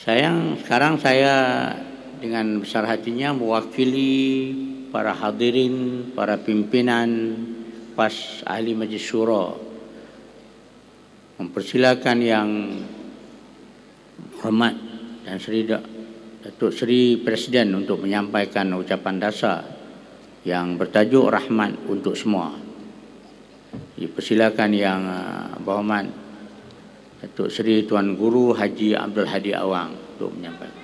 Sekarang saya dengan besar hatinya mewakili para hadirin, para pimpinan PAS Ahli Majlis Syura, mempersilakan yang hormat dan Datuk Seri Presiden untuk menyampaikan ucapan dasar yang bertajuk Rahmat untuk Semua. Dipersilakan yang berhormat Datuk Seri Tuan Guru Haji Abdul Hadi Awang untuk menyampaikan.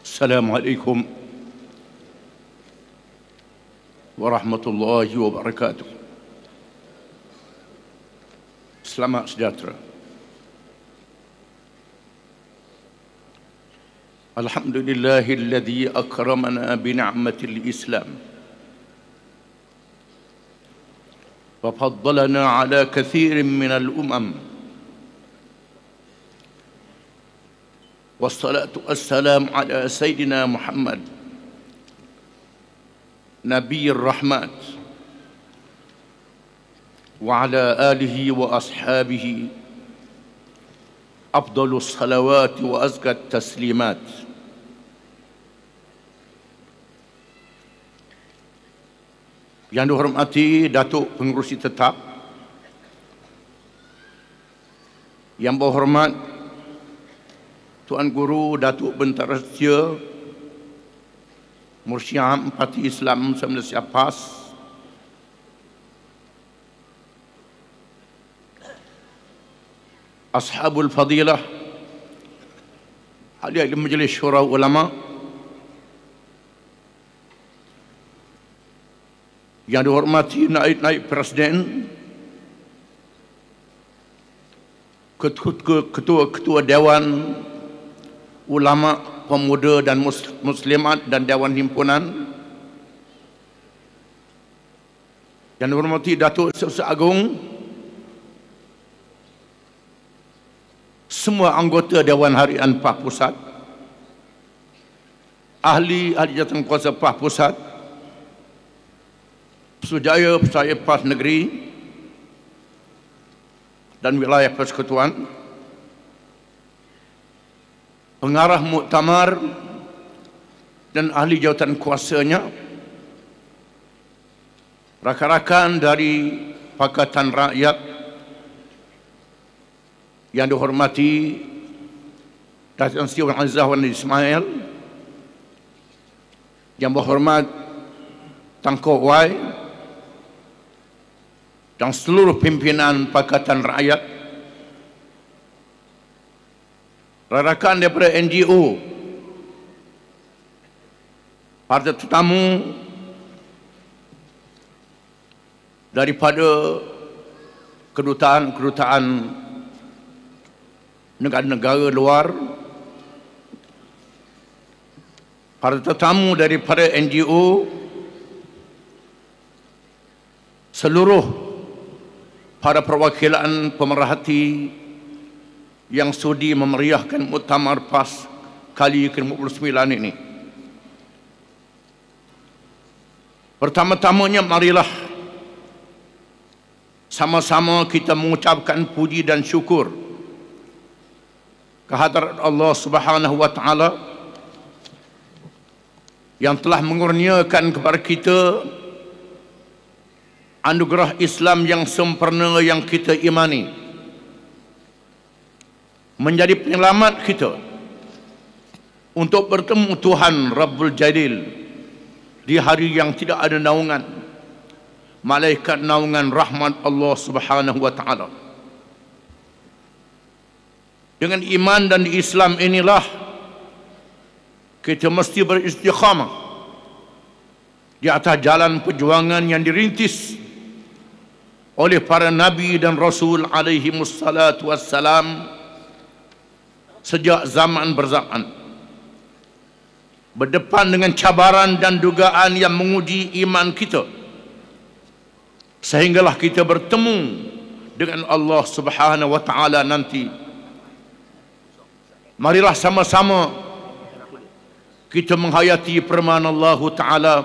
Assalamualaikum warahmatullahi wabarakatuh. Selamat sejahtera. Alhamdulillahilladzi akramana bi ni'matil Islam wa faddalana ala katsirin minal wassalatu wassalamu ala Sayyidina Muhammad Nabiyyir Rahmat wa ala alihi wa ashabihi afdalus salawati wa azkat taslimat. Yang dihormati Datuk Pengerusi Tetap, yang berhormat Tuan Guru Datuk Bentara Setia Mursyid Am Parti Islam Malaysia PAS, Ashabul Fadilah, Ahli Majlis Syura Ulama, yang dihormati Naib Presiden, Ketua Dewan Ulama Pemuda dan Muslimat dan Dewan Himpunan, yang dihormati Datuk Seri Agung, semua anggota Dewan Harian PAS Pusat, ahli jawatankuasa PAS Pusat, Pesujaya Pesaya PAS Negeri dan Wilayah Persekutuan, pengarah muktamar dan ahli jawatan kuasanya, rakan-rakan dari Pakatan Rakyat yang dihormati Datuk Seri Wan Aziz Wan Ismail, yang berhormat Tangkok Wai dan seluruh pimpinan Pakatan Rakyat, rakan daripada NGO, para tetamu daripada kedutaan negara-negara luar, para tetamu daripada NGO, seluruh para perwakilan pemerhati yang sudi memeriahkan muktamar PAS kali ke-59 ini. Pertama-tamanya marilah sama-sama kita mengucapkan puji dan syukur kehadrat Allah Subhanahu wa taala yang telah mengurniakan kepada kita anugerah Islam yang sempurna yang kita imani, menjadi penyelamat kita untuk bertemu Tuhan Rabbul Jalil di hari yang tidak ada naungan, malaikat naungan rahmat Allah Subhanahu wa taala. Dengan iman dan Islam inilah kita mesti beristiqamah di atas jalan perjuangan yang dirintis oleh para nabi dan rasul alaihi wassalatu wassalam sejak zaman berzaman, berdepan dengan cabaran dan dugaan yang menguji iman kita, sehinggalah kita bertemu dengan Allah Subhanahu wa taala nanti. Marilah sama-sama kita menghayati firman Allah taala,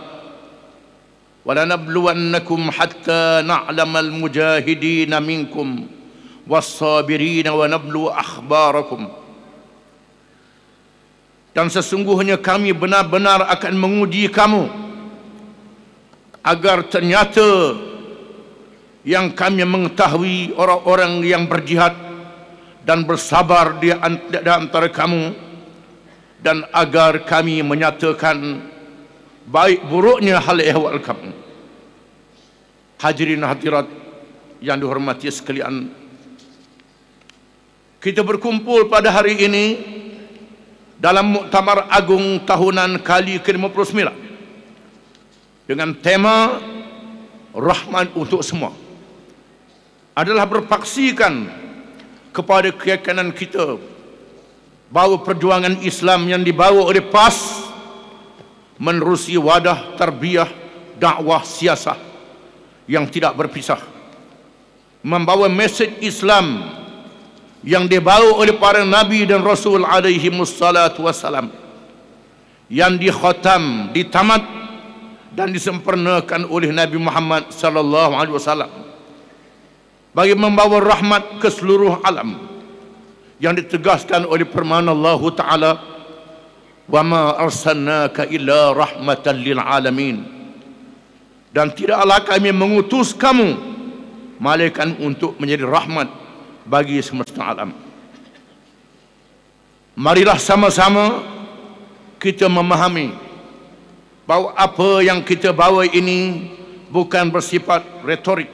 وَلَنَبْلُوَنَّكُمْ حَتَّى نَعْلَمَ الْمُجَاهِدِينَ مِنْكُمْ وَالصَّابِرِينَ وَنَبْلُوَ أَخْبَارَكُمْ. Dan sesungguhnya kami benar-benar akan menguji kamu, agar ternyata yang kami mengetahui orang-orang yang berjihad dan bersabar di antara kamu, dan agar kami menyatakan baik buruknya hal ehwal kamu. Hadirin hadirat yang dihormati sekalian, kita berkumpul pada hari ini dalam Muktamar Agung tahunan kali ke-59 dengan tema Rahmat untuk Semua, adalah berpaksikan kepada keyakinan kita bahawa perjuangan Islam yang dibawa oleh PAS menerusi wadah tarbiyah dakwah siasah yang tidak berpisah, membawa mesej Islam yang dibawa oleh para nabi dan rasul alaihi wassalatu wassalam, yang dikhatam, ditamat dan disempurnakan oleh Nabi Muhammad sallallahu alaihi wasallam, bagi membawa rahmat ke seluruh alam, yang ditegaskan oleh firman Allah taala, وَمَا أَرْسَلْنَاكَ إِلَّا رَحْمَةً لِلْعَالَمِينَ. Dan tidaklah kami mengutus kamu malaikat untuk menjadi rahmat bagi semesta alam. Marilah sama-sama kita memahami bahawa apa yang kita bawa ini bukan bersifat retorik,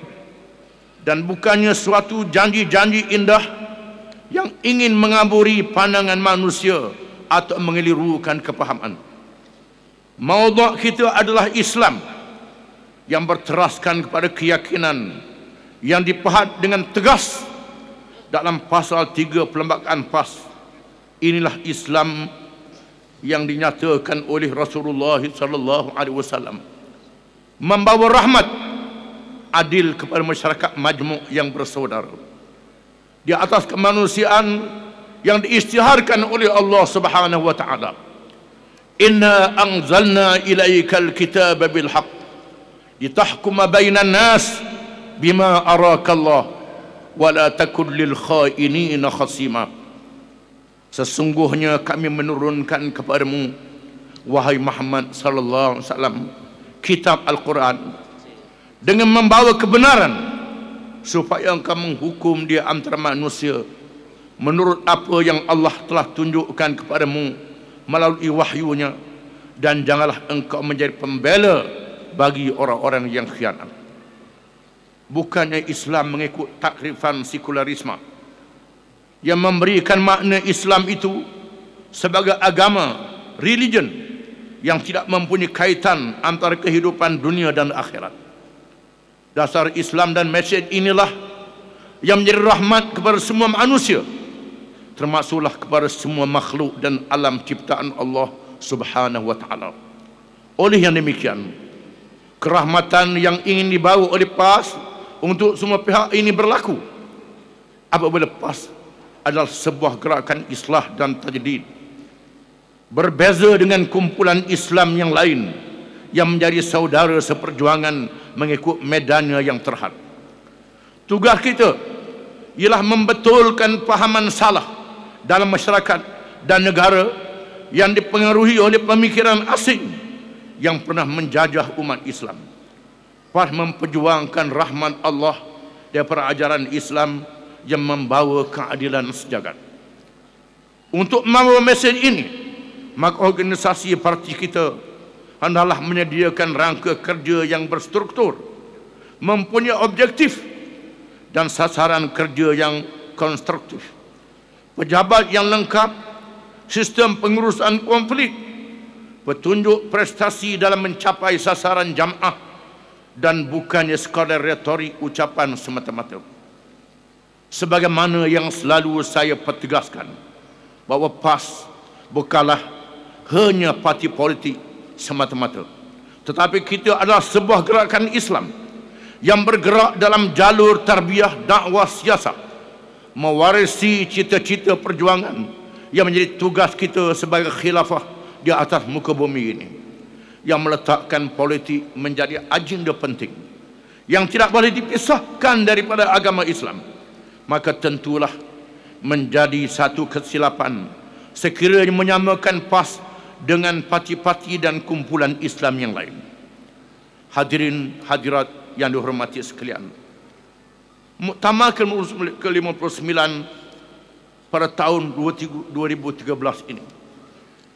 dan bukannya suatu janji-janji indah yang ingin mengaburi pandangan manusia atau mengelirukan kepahaman. Maudhu' kita adalah Islam yang berteraskan kepada keyakinan yang dipahat dengan tegas dalam pasal 3 Perlembagaan PAS. Inilah Islam yang dinyatakan oleh Rasulullah sallallahu alaihi wasallam, membawa rahmat adil kepada masyarakat majmuk yang bersaudara di atas kemanusiaan yang diisytiharkan oleh Allah Subhanahu wa taala. Inna anzalna ilaikal kitaba bil haqq litahkuma bainan nas bima arakallah wa la takun lil khainina khasima. Sesungguhnya kami menurunkan kepadamu wahai Muhammad sallallahu alaihi wasallam kitab Al-Quran dengan membawa kebenaran, supaya engkau menghukum di antara manusia menurut apa yang Allah telah tunjukkan kepadamu melalui wahyunya, dan janganlah engkau menjadi pembela bagi orang-orang yang khianat. Bukannya Islam mengikut takrifan sekularisme yang memberikan makna Islam itu sebagai agama, religion yang tidak mempunyai kaitan antara kehidupan dunia dan akhirat. Dasar Islam dan mesej inilah yang menjadi rahmat kepada semua manusia, termasuklah kepada semua makhluk dan alam ciptaan Allah Subhanahu wa taala. Oleh yang demikian, kerahmatan yang ingin dibawa oleh PAS untuk semua pihak ini berlaku apabila PAS adalah sebuah gerakan islah dan tajdid. Berbeza dengan kumpulan Islam yang lain yang menjadi saudara seperjuangan mengikut medannya yang terhad. Tugas kita ialah membetulkan fahaman salah dalam masyarakat dan negara yang dipengaruhi oleh pemikiran asing yang pernah menjajah umat Islam. PAS memperjuangkan rahmat Allah daripada ajaran Islam yang membawa keadilan sejagat. Untuk membawa mesej ini, maka organisasi parti kita hendaklah menyediakan rangka kerja yang berstruktur, mempunyai objektif dan sasaran kerja yang konstruktif, pejabat yang lengkap, sistem pengurusan konflik, petunjuk prestasi dalam mencapai sasaran jamaah, dan bukannya sekadar retorik ucapan semata-mata. Sebagaimana yang selalu saya pertegaskan, bahawa PAS bukanlah hanya parti politik semata-mata, tetapi kita adalah sebuah gerakan Islam yang bergerak dalam jalur tarbiyah dakwah siasat, mewarisi cita-cita perjuangan yang menjadi tugas kita sebagai khilafah di atas muka bumi ini, yang meletakkan politik menjadi agenda penting yang tidak boleh dipisahkan daripada agama Islam. Maka tentulah menjadi satu kesilapan sekiranya menyamakan PAS dengan parti-parti dan kumpulan Islam yang lain. Hadirin hadirat yang dihormati sekalian, Muktamar ke-59 pada tahun 2013 ini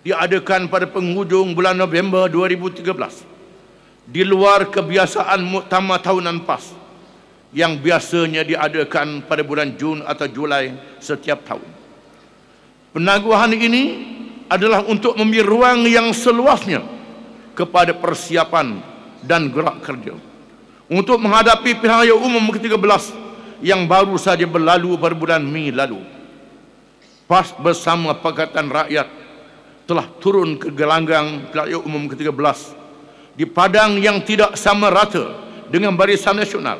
diadakan pada penghujung bulan November 2013 di luar kebiasaan muktamar tahunan PAS yang biasanya diadakan pada bulan Jun atau Julai setiap tahun. Penangguhan ini adalah untuk memberi ruang yang seluasnya kepada persiapan dan gerak kerja untuk menghadapi pilihan raya umum ke-13 yang baru saja berlalu pada bulan Mei lalu. PAS bersama Pakatan Rakyat telah turun ke gelanggang pilihan raya umum ke-13 di padang yang tidak sama rata dengan Barisan Nasional,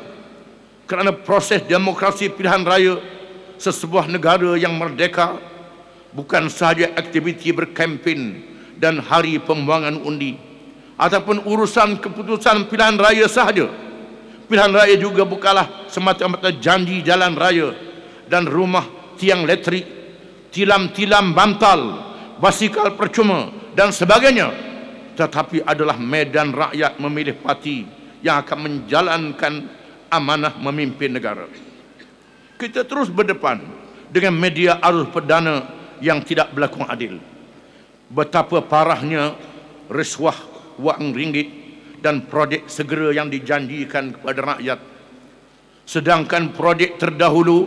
kerana proses demokrasi pilihan raya sesebuah negara yang merdeka bukan sahaja aktiviti berkempen dan hari pembuangan undi ataupun urusan keputusan pilihan raya sahaja. Pilihan raya juga bukanlah semata-mata janji jalan raya dan rumah tiang elektrik, tilam-tilam bantal, basikal percuma dan sebagainya, tetapi adalah medan rakyat memilih parti yang akan menjalankan amanah memimpin negara. Kita terus berdepan dengan media arus perdana yang tidak berlaku adil. Betapa parahnya risuah wang ringgit dan projek segera yang dijanjikan kepada rakyat, sedangkan projek terdahulu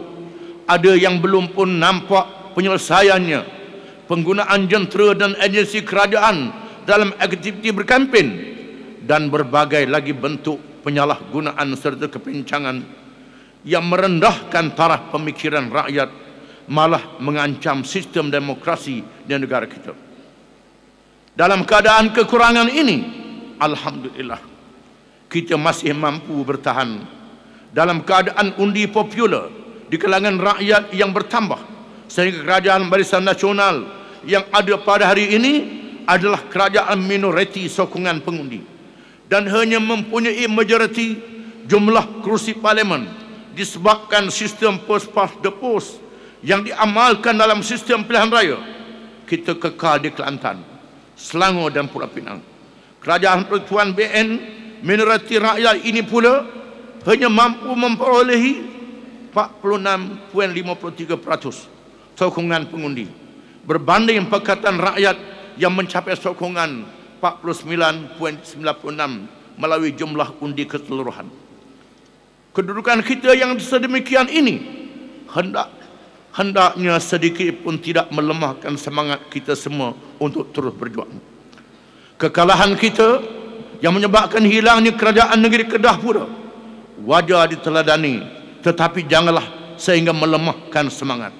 ada yang belum pun nampak penyelesaiannya. Penggunaan jentera dan agensi kerajaan dalam aktiviti berkempen dan berbagai lagi bentuk penyalahgunaan serta kepincangan yang merendahkan taraf pemikiran rakyat, malah mengancam sistem demokrasi di negara kita. Dalam keadaan kekurangan ini, alhamdulillah, kita masih mampu bertahan dalam keadaan undi popular di kalangan rakyat yang bertambah, sehingga kerajaan Barisan Nasional yang ada pada hari ini adalah kerajaan minoriti sokongan pengundi dan hanya mempunyai majoriti jumlah kerusi parlimen disebabkan sistem post past the post yang diamalkan dalam sistem pilihan raya. Kita kekal di Kelantan, Selangor dan Pulau Pinang. Kerajaan Persekutuan BN minoriti rakyat ini pula hanya mampu memperolehi 46.53% sokongan pengundi berbanding Pakatan Rakyat yang mencapai sokongan 49.96 melalui jumlah undi keseluruhan. Kedudukan kita yang sedemikian ini hendaknya sedikit pun tidak melemahkan semangat kita semua untuk terus berjuang. Kekalahan kita yang menyebabkan hilangnya kerajaan negeri Kedah pula wajar diteladani, tetapi janganlah sehingga melemahkan semangat,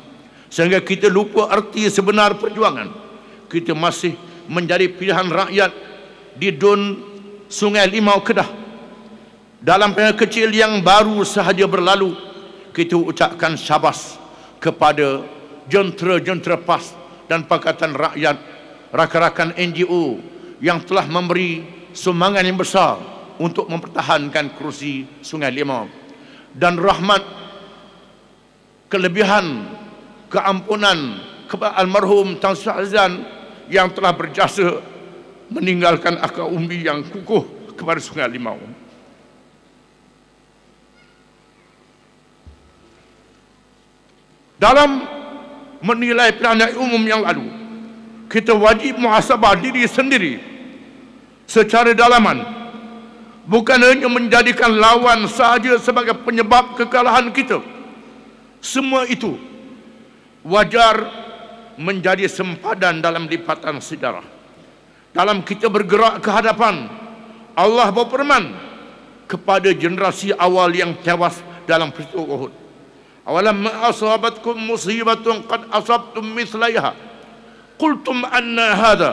sehingga kita lupa arti sebenar perjuangan. Kita masih menjadi pilihan rakyat di Dun Sungai Limau Kedah. Dalam pilihan kecil yang baru sahaja berlalu, kita ucapkan syabas kepada jentera-jentera PAS dan Pakatan Rakyat, rakan-rakan NGO yang telah memberi sumbangan yang besar untuk mempertahankan kerusi Sungai Limau, dan rahmat, kelebihan, keampunan kepada almarhum Tan Sri Azlan yang telah berjasa meninggalkan akar umbi yang kukuh kepada Sungai Limau. Dalam menilai pilihan umum yang lalu, kita wajib muhasabah diri sendiri secara dalaman, bukan hanya menjadikan lawan sahaja sebagai penyebab kekalahan kita. Semua itu wajar menjadi sempadan dalam lipatan sejarah. Dalam kita bergerak ke hadapan, Allah berfirman kepada generasi awal yang tewas dalam peristiwa Uhud, awalam asabatkum musibatun qad asabtum mithlaiha qultum anna hadha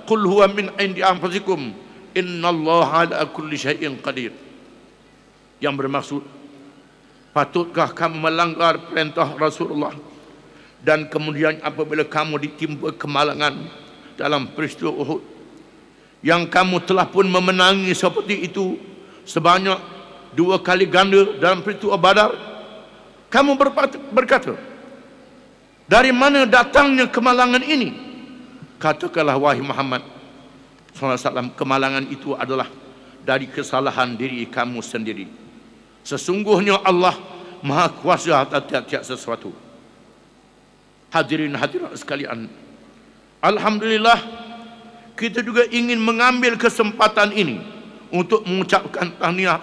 qul huwa min indi anfusikum innallaha ala kulli syai'in qadir. yang bermaksud, patutkah kamu melanggar perintah Rasulullah dan kemudian apabila kamu ditimpa kemalangan dalam peristiwa Uhud, yang kamu telah pun memenangi seperti itu sebanyak 2 kali ganda dalam peristiwa Badar, kamu berkata, dari mana datangnya kemalangan ini? Katakanlah wahai Muhammad SAW, kemalangan itu adalah dari kesalahan diri kamu sendiri. Sesungguhnya Allah Maha Kuasa atas tiap-tiap sesuatu. Hadirin hadirat sekalian, alhamdulillah, kita juga ingin mengambil kesempatan ini untuk mengucapkan tahniah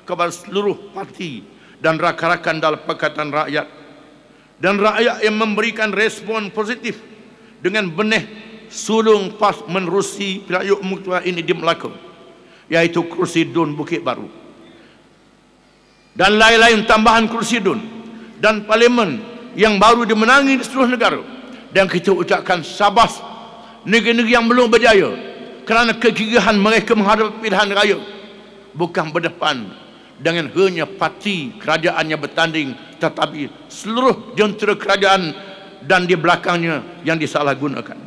kepada seluruh parti dan rakan-rakan dalam Pakatan Rakyat dan rakyat yang memberikan respon positif dengan benih sulung pas menerusi Pilihan Mutua ini di Melaka, yaitu kursi DUN Bukit Baru dan lain-lain tambahan kursi DUN dan parlimen yang baru dimenangi di seluruh negara. Dan kita ucapkan sabas negeri-negeri yang belum berjaya kerana kegigihan mereka menghadapi pilihan raya, bukan berdepan dengan hanya parti kerajaannya bertanding, tetapi seluruh jentera kerajaan dan di belakangnya yang disalahgunakan.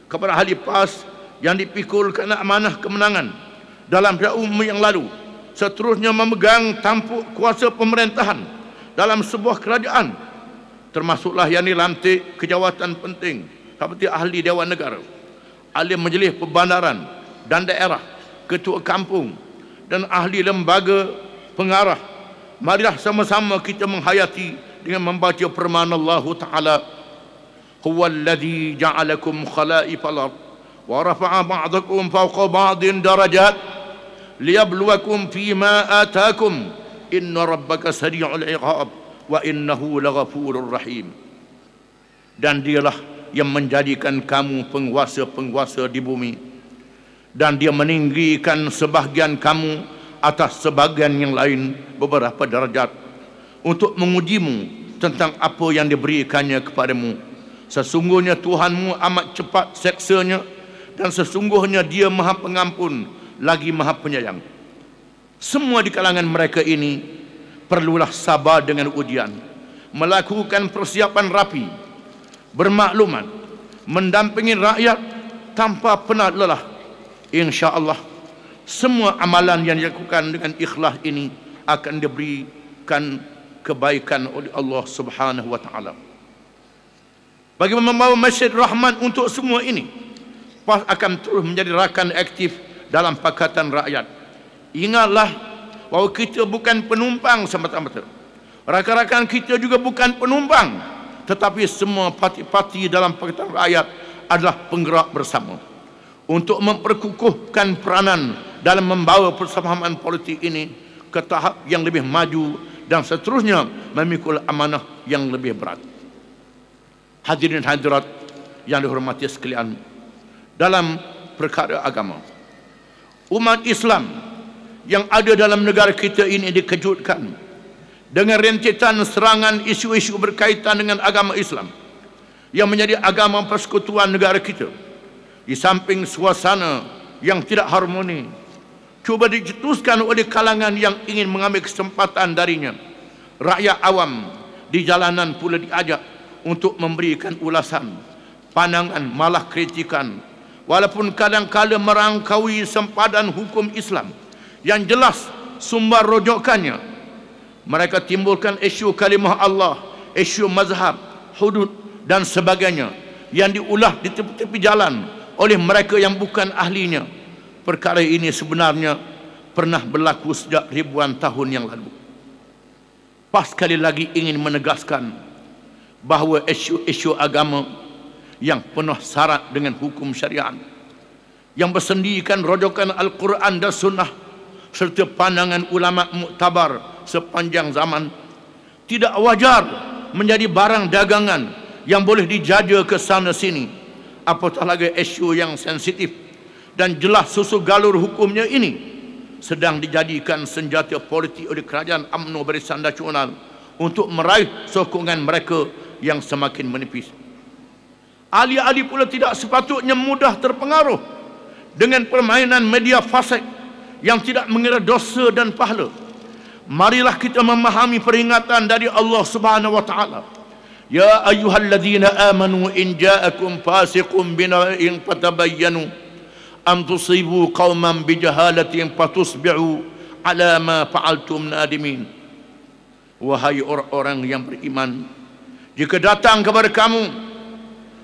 Kepada ahli PAS yang dipikul kerana amanah kemenangan dalam pilihan umum yang lalu, seterusnya memegang tampuk kuasa pemerintahan dalam sebuah kerajaan, termasuklah yang dilantik ke jawatan penting seperti ahli Dewan Negara, ahli Majlis Perbandaran dan Daerah, ketua kampung dan ahli lembaga pengarah. Marilah sama-sama kita menghayati dengan membaca firman Allah Ta'ala, huwallazi ja'alakum khala'ifal ard wa rafa'a ba'dakum fawqa ba'din darajat liyabluwakum fima atakum inna rabbaka sari'ul iqab wa innahu laghafurur rahim. Dan dialah yang menjadikan kamu penguasa-penguasa di bumi, dan dia meninggikan sebahagian kamu atas sebahagian yang lain beberapa darjat untuk mengujimu tentang apa yang diberikannya kepadamu. Sesungguhnya Tuhanmu amat cepat seksanya, dan sesungguhnya Dia Maha Pengampun lagi Maha Penyayang. Semua di kalangan mereka ini perlulah sabar dengan ujian, melakukan persiapan rapi, bermaklumat, mendampingi rakyat tanpa pernah lelah. InsyaAllah semua amalan yang dilakukan dengan ikhlas ini akan diberikan kebaikan oleh Allah Subhanahu wa Ta'ala. Bagi membawa Masjid Rahman untuk semua ini, PAS akan terus menjadi rakan aktif dalam Pakatan Rakyat. Ingatlah bahawa kita bukan penumpang semata-mata. Rakan-rakan kita juga bukan penumpang, tetapi semua parti-parti dalam Pakatan Rakyat adalah penggerak bersama untuk memperkukuhkan peranan dalam membawa persamaan politik ini ke tahap yang lebih maju dan seterusnya memikul amanah yang lebih berat. Hadirin hadirat yang dihormati sekalian, dalam perkara agama, umat Islam yang ada dalam negara kita ini dikejutkan dengan rentetan serangan isu-isu berkaitan dengan agama Islam yang menjadi agama persekutuan negara kita. Di samping suasana yang tidak harmoni cuba dicetuskan oleh kalangan yang ingin mengambil kesempatan darinya, rakyat awam di jalanan pula diajak untuk memberikan ulasan, pandangan, malah kritikan, walaupun kadang-kadang merangkaui sempadan hukum Islam yang jelas sumber rujukannya. Mereka timbulkan isu kalimah Allah, isu mazhab, hudud dan sebagainya yang diulah di tepi-tepi jalan oleh mereka yang bukan ahlinya. Perkara ini sebenarnya pernah berlaku sejak ribuan tahun yang lalu. PAS sekali lagi ingin menegaskan bahawa isu-isu agama yang penuh syarat dengan hukum syariat, yang bersendirikan rojokan Al-Quran dan Sunnah serta pandangan ulama muktabar sepanjang zaman, tidak wajar menjadi barang dagangan yang boleh dijaja ke sana sini, apatah lagi isu yang sensitif dan jelas susu galur hukumnya ini sedang dijadikan senjata politik oleh kerajaan UMNO Barisan Nasional untuk meraih sokongan mereka yang semakin menipis. Ahli-ahli pula tidak sepatutnya mudah terpengaruh dengan permainan media fasik yang tidak mengira dosa dan pahala. marilah kita memahami peringatan dari Allah Subhanahu wa taala. Ya ayyuhalladzina amanu in ja'akum fasiqun bina'in fatabayyanu an tusibu qauman bijahalatin fatusbi'u ala ma fa'altum nadimin. Wahai orang-orang yang beriman, jika datang kepada kamu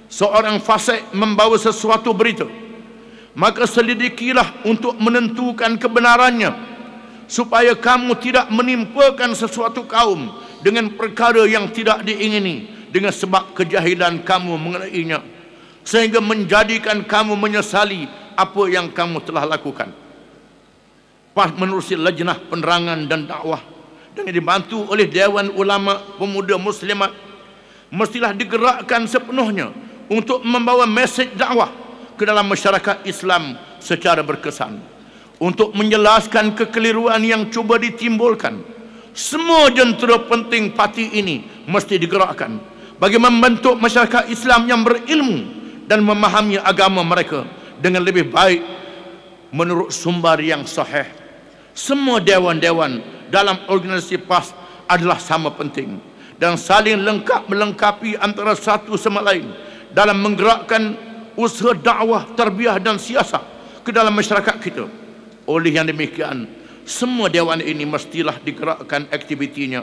seorang fasik membawa sesuatu berita, maka selidikilah untuk menentukan kebenarannya, supaya kamu tidak menimpakan sesuatu kaum dengan perkara yang tidak diingini dengan sebab kejahilan kamu mengenainya, sehingga menjadikan kamu menyesali apa yang kamu telah lakukan. PAS menerusi lajnah penerangan dan dakwah dengan dibantu oleh Dewan Ulama Pemuda Muslimat mestilah digerakkan sepenuhnya untuk membawa mesej dakwah ke dalam masyarakat Islam secara berkesan, untuk menjelaskan kekeliruan yang cuba ditimbulkan. Semua jentera penting parti ini mesti digerakkan bagi membentuk masyarakat Islam yang berilmu dan memahami agama mereka dengan lebih baik menurut sumber yang sahih. Semua dewan-dewan dalam organisasi PAS adalah sama penting dan saling melengkapi antara satu sama lain dalam menggerakkan usaha dakwah, tarbiyah dan siasat ke dalam masyarakat kita. Oleh yang demikian, semua dewan ini mestilah digerakkan aktivitinya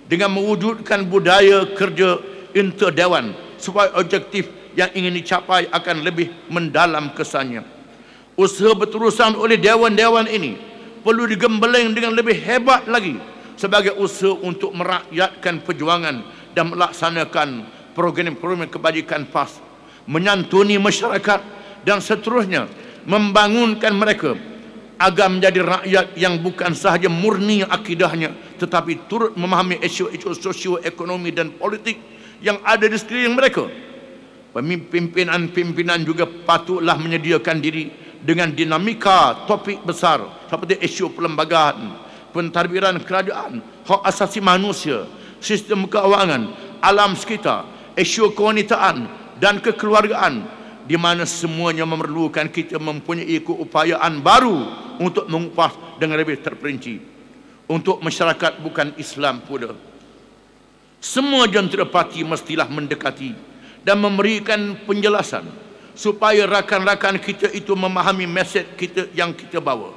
dengan mewujudkan budaya kerja interdewan supaya objektif yang ingin dicapai akan lebih mendalam kesannya. Usaha berterusan oleh dewan-dewan ini perlu digembeleng dengan lebih hebat lagi sebagai usaha untuk merakyatkan perjuangan dan melaksanakan program-program kebajikan PAS, menyantuni masyarakat dan seterusnya membangunkan mereka agar menjadi rakyat yang bukan sahaja murni akidahnya tetapi turut memahami isu-isu sosio-ekonomi dan politik yang ada di sekeliling mereka. Pimpinan juga patutlah menyediakan diri dengan dinamika topik besar seperti isu perlembagaan, pentadbiran kerajaan, hak asasi manusia, sistem keuangan, alam sekitar, isu kewanitaan dan kekeluargaan, di mana semuanya memerlukan kita mempunyai keupayaan baru untuk mengupas dengan lebih terperinci. Untuk masyarakat bukan Islam pula, semua jentera parti mestilah mendekati dan memberikan penjelasan supaya rakan-rakan kita itu memahami mesej kita yang kita bawa.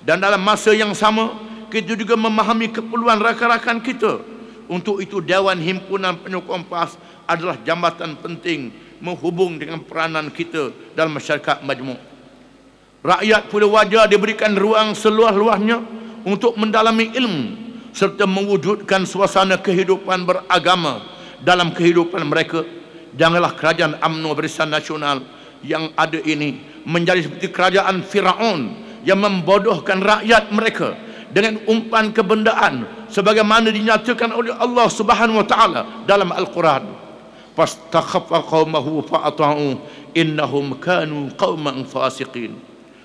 Dan dalam masa yang sama, kita juga memahami keperluan rakan-rakan kita. Untuk itu, Dewan Himpunan Penyokong PAS adalah jambatan penting menghubung dengan peranan kita dalam masyarakat majmuk. Rakyat pula wajar diberikan ruang seluas-luasnya untuk mendalami ilmu serta mewujudkan suasana kehidupan beragama dalam kehidupan mereka. Janganlah kerajaan UMNO Barisan Nasional yang ada ini menjadi seperti kerajaan Firaun yang membodohkan rakyat mereka dengan umpan kebendaan sebagaimana dinyatakan oleh Allah Subhanahu wa taala dalam Al-Quran. Fastakhaffa qaumahu fa'ata'u innahum kanu qauman fasiqin.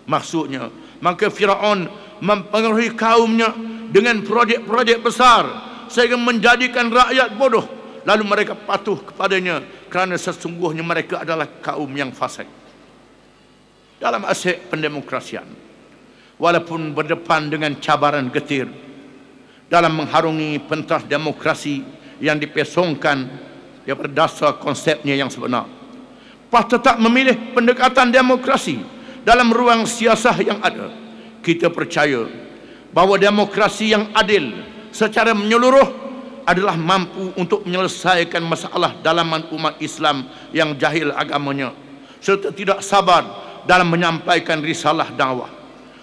Maksudnya, maka Firaun mempengaruhi kaumnya dengan projek-projek besar sehingga menjadikan rakyat bodoh, lalu mereka patuh kepadanya kerana sesungguhnya mereka adalah kaum yang fasik. Dalam aspek pendemokrasian, walaupun berdepan dengan cabaran getir dalam mengharungi pentas demokrasi yang dipesongkan daripada dasar konsepnya yang sebenar, PAS tetap memilih pendekatan demokrasi dalam ruang siasah yang ada. Kita percaya bahawa demokrasi yang adil secara menyeluruh adalah mampu untuk menyelesaikan masalah dalaman umat Islam yang jahil agamanya serta tidak sabar dalam menyampaikan risalah dakwah.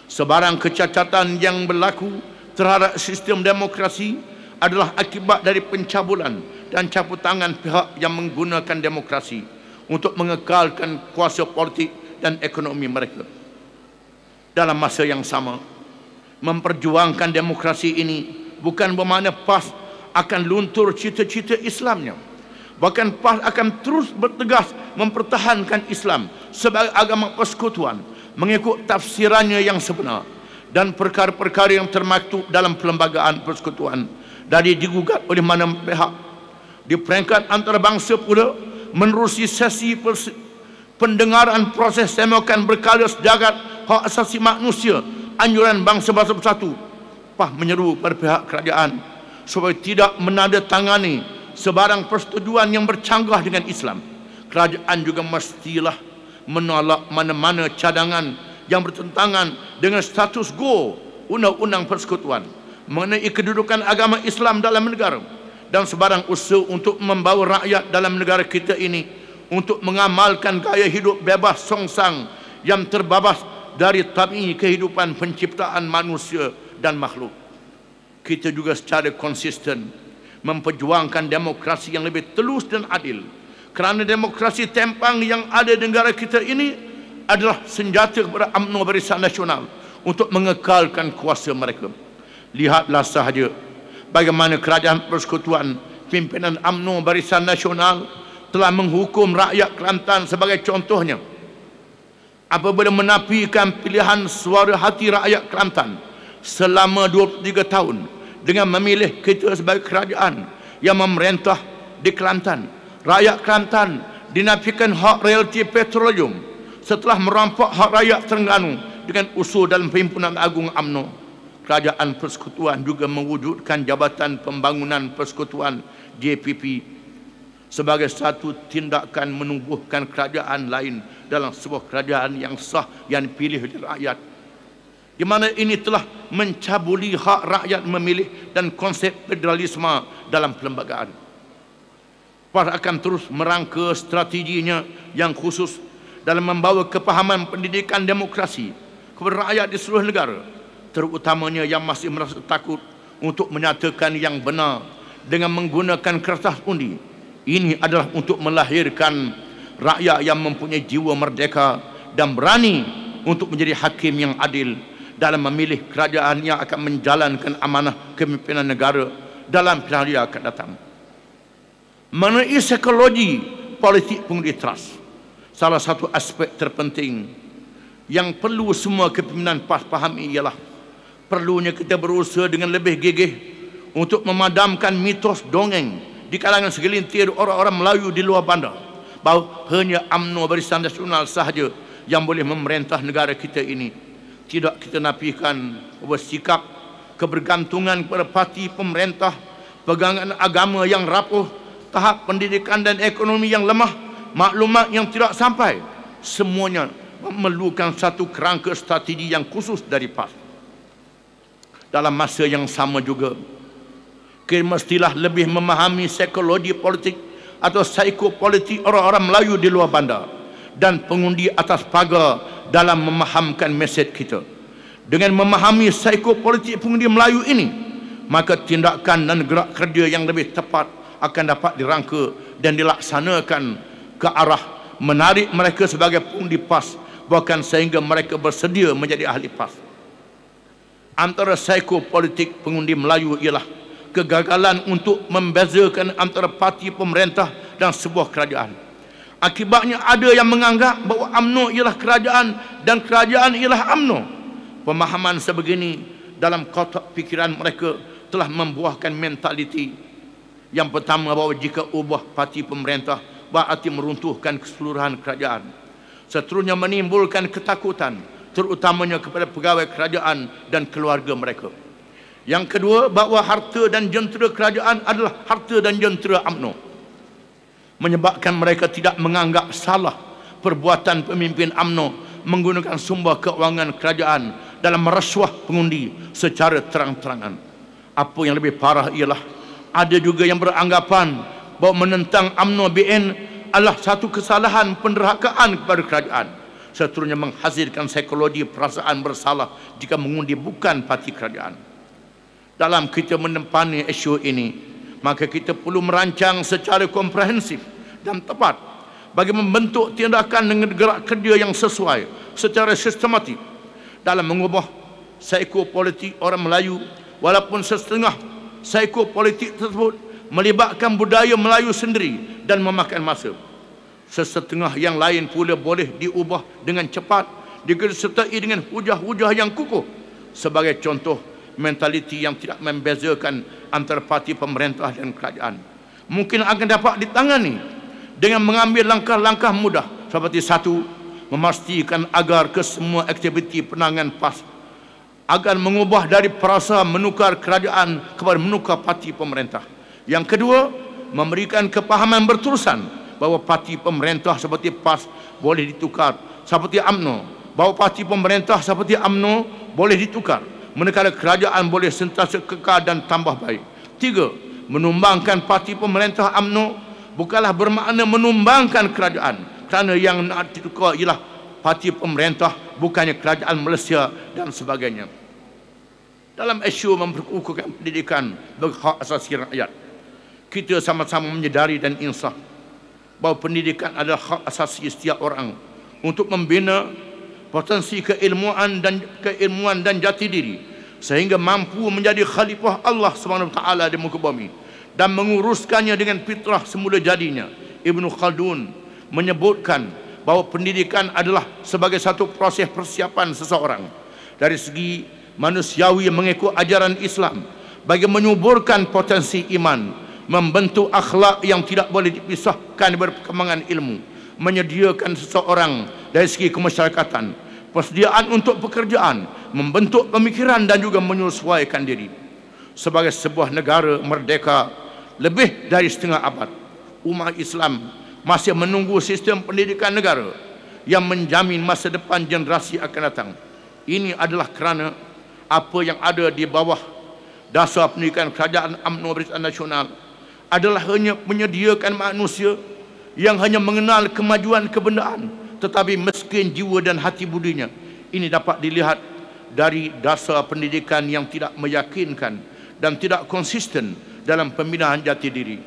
Sebarang kecacatan yang berlaku terhadap sistem demokrasi adalah akibat dari pencabulan dan campur tangan pihak yang menggunakan demokrasi untuk mengekalkan kuasa politik dan ekonomi mereka. Dalam masa yang sama, memperjuangkan demokrasi ini bukan bermakna PAS akan luntur cita-cita Islamnya. Bahkan PAS akan terus bertegas mempertahankan Islam sebagai agama persekutuan mengikut tafsirannya yang sebenar dan perkara-perkara yang termaktub dalam perlembagaan persekutuan dari digugat oleh mana pihak. Di peringkat antarabangsa pula menerusi sesi pendengaran proses semokan berkala sejagat hak asasi manusia anjuran bangsa-bangsa bersatu PAS menyeru kepada pihak kerajaan supaya tidak menandatangani sebarang persetujuan yang bercanggah dengan Islam. Kerajaan juga mestilah menolak mana-mana cadangan yang bertentangan dengan status quo Undang-Undang Persekutuan mengenai kedudukan agama Islam dalam negara, dan sebarang usaha untuk membawa rakyat dalam negara kita ini untuk mengamalkan gaya hidup bebas songsang yang terbabas dari tabi'i kehidupan penciptaan manusia dan makhluk. Kita juga secara konsisten memperjuangkan demokrasi yang lebih telus dan adil, kerana demokrasi tempang yang ada di negara kita ini adalah senjata kepada UMNO Barisan Nasional untuk mengekalkan kuasa mereka. Lihatlah sahaja bagaimana kerajaan persekutuan pimpinan UMNO Barisan Nasional telah menghukum rakyat Kelantan sebagai contohnya apabila menafikan pilihan suara hati rakyat Kelantan selama 23 tahun dengan memilih kita sebagai kerajaan yang memerintah di Kelantan. Rakyat Kelantan dinafikan hak royalti petroleum setelah merampak hak rakyat Terengganu dengan usul dalam Perhimpunan Agung UMNO. Kerajaan Persekutuan juga mewujudkan Jabatan Pembangunan Persekutuan JPP sebagai satu tindakan menubuhkan kerajaan lain dalam sebuah kerajaan yang sah yang dipilih oleh rakyat, di mana ini telah mencabuli hak rakyat memilih dan konsep federalisme dalam perlembagaan. PAS akan terus merangka strateginya yang khusus dalam membawa kepahaman pendidikan demokrasi kepada rakyat di seluruh negara, terutamanya yang masih merasa takut untuk menyatakan yang benar dengan menggunakan kertas undi. Ini adalah untuk melahirkan rakyat yang mempunyai jiwa merdeka dan berani untuk menjadi hakim yang adil dalam memilih kerajaan yang akan menjalankan amanah kepimpinan negara dalam pilihan raya akan datang. Mengenai psikologi politik pengundi trust, salah satu aspek terpenting yang perlu semua kepimpinan PAS fahami ialah perlunya kita berusaha dengan lebih gigih untuk memadamkan mitos dongeng di kalangan segelintir orang-orang Melayu di luar bandar bahawa hanya UMNO Barisan Nasional sahaja yang boleh memerintah negara kita ini. Tidak kita nafikan bahawa sikap kebergantungan kepada parti pemerintah, pegangan agama yang rapuh, tahap pendidikan dan ekonomi yang lemah, maklumat yang tidak sampai, semuanya memerlukan satu kerangka strategi yang khusus dari PAS. Dalam masa yang sama juga, kita mestilah lebih memahami psikologi politik atau psikopolitik orang-orang Melayu di luar bandar dan pengundi atas pagar dalam memahamkan mesej kita. Dengan memahami psikopolitik pengundi Melayu ini, maka tindakan dan gerak kerja yang lebih tepat akan dapat dirangka dan dilaksanakan ke arah menarik mereka sebagai pengundi PAS, bahkan sehingga mereka bersedia menjadi ahli PAS. Antara psikopolitik pengundi Melayu ialah kegagalan untuk membezakan antara parti pemerintah dan sebuah kerajaan. Akibatnya ada yang menganggap bahawa UMNO ialah kerajaan dan kerajaan ialah UMNO. Pemahaman sebegini dalam kotak fikiran mereka telah membuahkan mentaliti yang pertama bahawa jika ubah parti pemerintah berarti meruntuhkan keseluruhan kerajaan. Seterusnya menimbulkan ketakutan terutamanya kepada pegawai kerajaan dan keluarga mereka. Yang kedua, bahawa harta dan jentera kerajaan adalah harta dan jentera UMNO, menyebabkan mereka tidak menganggap salah perbuatan pemimpin UMNO menggunakan sumber keuangan kerajaan dalam merasuah pengundi secara terang-terangan. Apa yang lebih parah ialah ada juga yang beranggapan bahawa menentang UMNO BN adalah satu kesalahan penderhakaan kepada kerajaan. Seterusnya menghasilkan psikologi perasaan bersalah jika mengundi bukan parti kerajaan. Dalam kita menempani isu ini, maka kita perlu merancang secara komprehensif dan tepat bagi membentuk tindakan dengan gerak kerja yang sesuai secara sistematik dalam mengubah psikopolitik orang Melayu, walaupun setengah psikopolitik tersebut melibatkan budaya Melayu sendiri dan memakan masa. Sesetengah yang lain pula boleh diubah dengan cepat, disertai dengan hujah-hujah yang kukuh. Sebagai contoh, mentaliti yang tidak membezakan antara parti pemerintah dan kerajaan mungkin akan dapat ditangani dengan mengambil langkah-langkah mudah, seperti satu, memastikan agar kesemua aktiviti penanganan PAS agar mengubah dari perasa menukar kerajaan kepada menukar parti pemerintah. Yang kedua, memberikan kepahaman berterusan bahawa parti pemerintah seperti PAS boleh ditukar, seperti UMNO, bahawa parti pemerintah seperti UMNO boleh ditukar, manakala kerajaan boleh sentiasa kekal dan tambah baik. Tiga, menumbangkan parti pemerintah UMNO bukanlah bermakna menumbangkan kerajaan, kerana yang nak ditukar ialah parti pemerintah, bukannya kerajaan Malaysia dan sebagainya. Dalam isu memperkukuhkan pendidikan bagi hak asasi rakyat, kita sama-sama menyedari dan insaf bahawa pendidikan adalah hak asasi setiap orang untuk membina potensi keilmuan dan jati diri sehingga mampu menjadi khalifah Allah SWT di muka bumi dan menguruskannya dengan fitrah semula jadinya. Ibnu Khaldun menyebutkan bahawa pendidikan adalah sebagai satu proses persiapan seseorang dari segi manusiawi mengikut ajaran Islam bagi menyuburkan potensi iman, membentuk akhlak yang tidak boleh dipisahkan dari perkembangan ilmu, menyediakan seseorang dari segi kemasyarakatan, persediaan untuk pekerjaan, membentuk pemikiran dan juga menyesuaikan diri. Sebagai sebuah negara merdeka lebih dari setengah abad, umat Islam masih menunggu sistem pendidikan negara yang menjamin masa depan generasi akan datang. Ini adalah kerana apa yang ada di bawah dasar pendidikan kerajaan UMNO Barisan Nasional adalah hanya menyediakan manusia yang hanya mengenal kemajuan kebendaan tetapi miskin jiwa dan hati budinya. Ini dapat dilihat dari dasar pendidikan yang tidak meyakinkan dan tidak konsisten dalam pembinaan jati diri.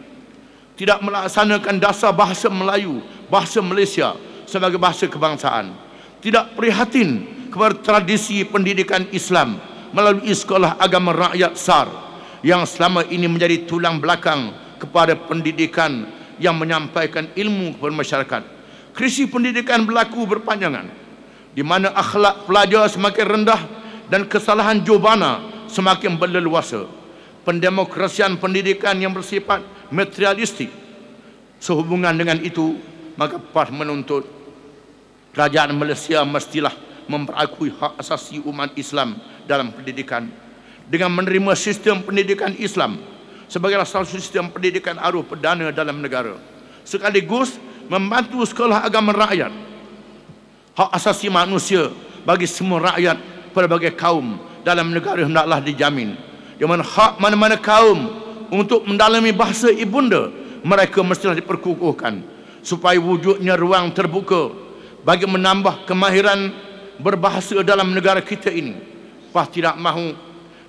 Tidak melaksanakan dasar bahasa Melayu, bahasa Malaysia sebagai bahasa kebangsaan. Tidak prihatin kepada tradisi pendidikan Islam melalui sekolah agama rakyat SAR yang selama ini menjadi tulang belakang kepada pendidikan yang menyampaikan ilmu kepada masyarakat. Krisis pendidikan berlaku berpanjangan, di mana akhlak pelajar semakin rendah dan kesalahan jubana semakin berleluasa. Pendemokrasian pendidikan yang bersifat materialistik. Sehubungan dengan itu, maka PAS menuntut kerajaan Malaysia mestilah memperakui hak asasi umat Islam dalam pendidikan dengan menerima sistem pendidikan Islam sebagai salah satu sistem pendidikan aruh perdana dalam negara, sekaligus membantu sekolah agama rakyat. Hak asasi manusia bagi semua rakyat pelbagai kaum dalam negara hendaklah dijamin, di mana hak mana-mana kaum untuk mendalami bahasa ibunda mereka mestilah diperkukuhkan supaya wujudnya ruang terbuka bagi menambah kemahiran berbahasa dalam negara kita ini. PAS tidak mahu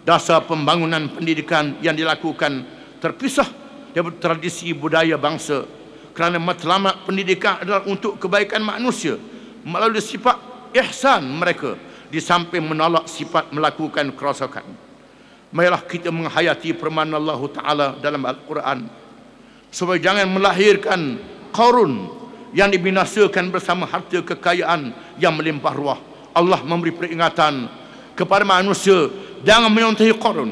dasar pembangunan pendidikan yang dilakukan terpisah dari tradisi budaya bangsa, kerana matlamat pendidikan adalah untuk kebaikan manusia melalui sifat ihsan mereka di samping menolak sifat melakukan kerosakan. Marilah kita menghayati firman Allah Ta'ala dalam Al-Quran supaya jangan melahirkan Qarun yang dibinasakan bersama harta kekayaan yang melimpah ruah. Allah memberi peringatan kepada manusia, jangan menyontahi Qarun.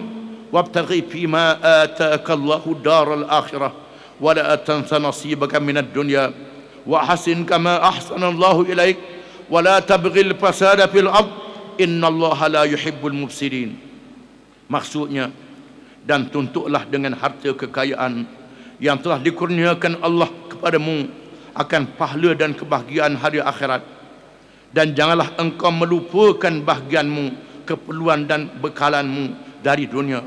Wabtaghi fima ataka Allahu daral akhirah wa la tansa nasibaka minad dunya wa hasin kama ahsana Allahu ilaik wa la tabghil fasada fil ard innallaha la yuhibbul mufsidin. Maksudnya, dan tuntutlah dengan harta kekayaan yang telah dikurniakan Allah kepadamu akan pahala dan kebahagiaan hari akhirat, dan janganlah engkau melupakan bahagianmu, keperluan dan bekalanmu dari dunia,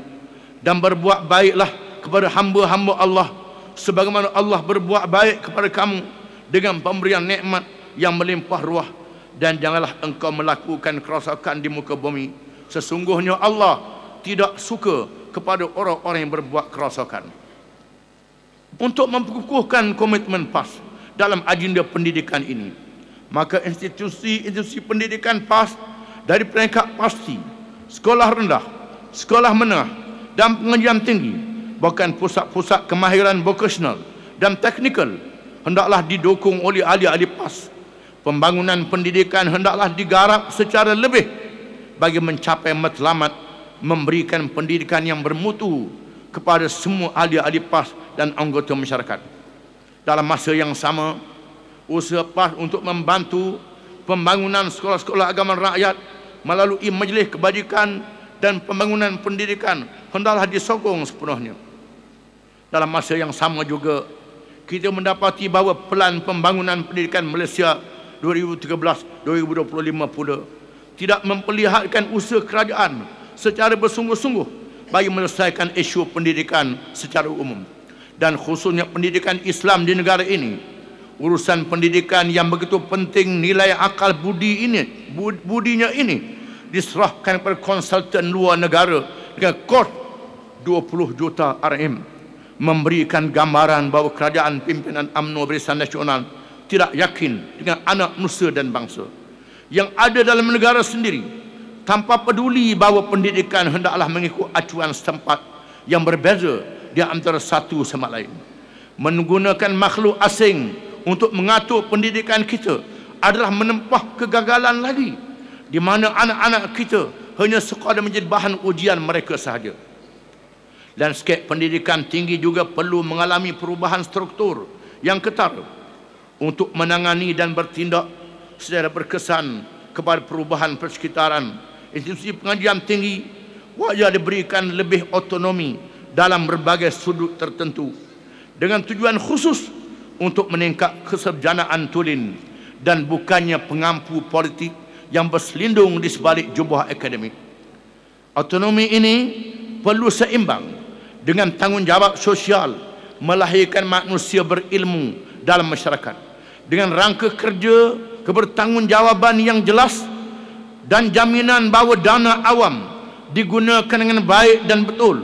dan berbuat baiklah kepada hamba-hamba Allah sebagaimana Allah berbuat baik kepada kamu dengan pemberian nikmat yang melimpah ruah, dan janganlah engkau melakukan kerosakan di muka bumi. Sesungguhnya Allah tidak suka kepada orang-orang yang berbuat kerosakan. Untuk memperkukuhkan komitmen PAS dalam agenda pendidikan ini, maka institusi pendidikan PAS dari peringkat pasti, sekolah rendah, sekolah menengah dan pengajian tinggi, bahkan pusat-pusat kemahiran vokasional dan teknikal hendaklah didukung oleh ahli-ahli PAS. Pembangunan pendidikan hendaklah digarap secara lebih bagi mencapai matlamat memberikan pendidikan yang bermutu kepada semua ahli-ahli PAS dan anggota masyarakat. Dalam masa yang sama, usaha PAS untuk membantu pembangunan sekolah-sekolah agama rakyat melalui Majlis Kebajikan dan Pembangunan Pendidikan hendaklah disokong sepenuhnya. Dalam masa yang sama juga, kita mendapati bahawa Pelan Pembangunan Pendidikan Malaysia 2013-2025 pula tidak memperlihatkan usaha kerajaan secara bersungguh-sungguh bagi menyelesaikan isu pendidikan secara umum, dan khususnya pendidikan Islam di negara ini. Urusan pendidikan yang begitu penting, nilai akal budinya ini diserahkan kepada konsultan luar negara dengan kos 20 juta RM, memberikan gambaran bahawa kerajaan pimpinan UMNO Barisan Nasional tidak yakin dengan anak nusa dan bangsa yang ada dalam negara sendiri, tanpa peduli bahawa pendidikan hendaklah mengikut acuan setempat yang berbeza di antara satu sama lain. Menggunakan makhluk asing untuk mengatur pendidikan kita adalah menempah kegagalan lagi, di mana anak-anak kita hanya sekadar menjadi bahan ujian mereka sahaja. Landscape pendidikan tinggi juga perlu mengalami perubahan struktur yang ketat untuk menangani dan bertindak secara berkesan kepada perubahan persekitaran. Institusi pengajian tinggi wajar diberikan lebih otonomi dalam berbagai sudut tertentu dengan tujuan khusus untuk meningkat kesarjanaan tulen dan bukannya pengampu politik yang berselindung di sebalik jubah akademik. Autonomi ini perlu seimbang dengan tanggungjawab sosial melahirkan manusia berilmu dalam masyarakat dengan rangka kerja kebertanggungjawaban yang jelas dan jaminan bahawa dana awam digunakan dengan baik dan betul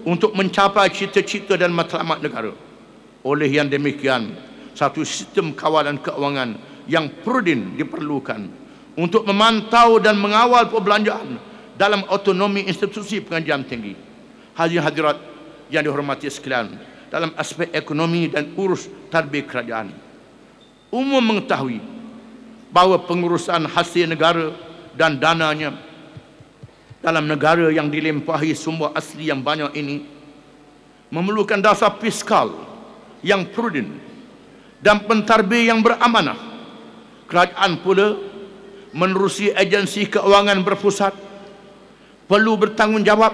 untuk mencapai cita-cita dan matlamat negara. Oleh yang demikian, satu sistem kawalan keuangan yang prudent diperlukan untuk memantau dan mengawal perbelanjaan dalam autonomi institusi pengajian tinggi. Hadirin hadirat yang dihormati sekalian, dalam aspek ekonomi dan urus tadbir kerajaan, umum mengetahui bahawa pengurusan hasil negara dan dananya dalam negara yang dilimpahi sumber asli yang banyak ini memerlukan dasar fiskal yang prudent dan pentadbir yang beramanah. Kerajaan pula menerusi agensi keuangan berpusat perlu bertanggungjawab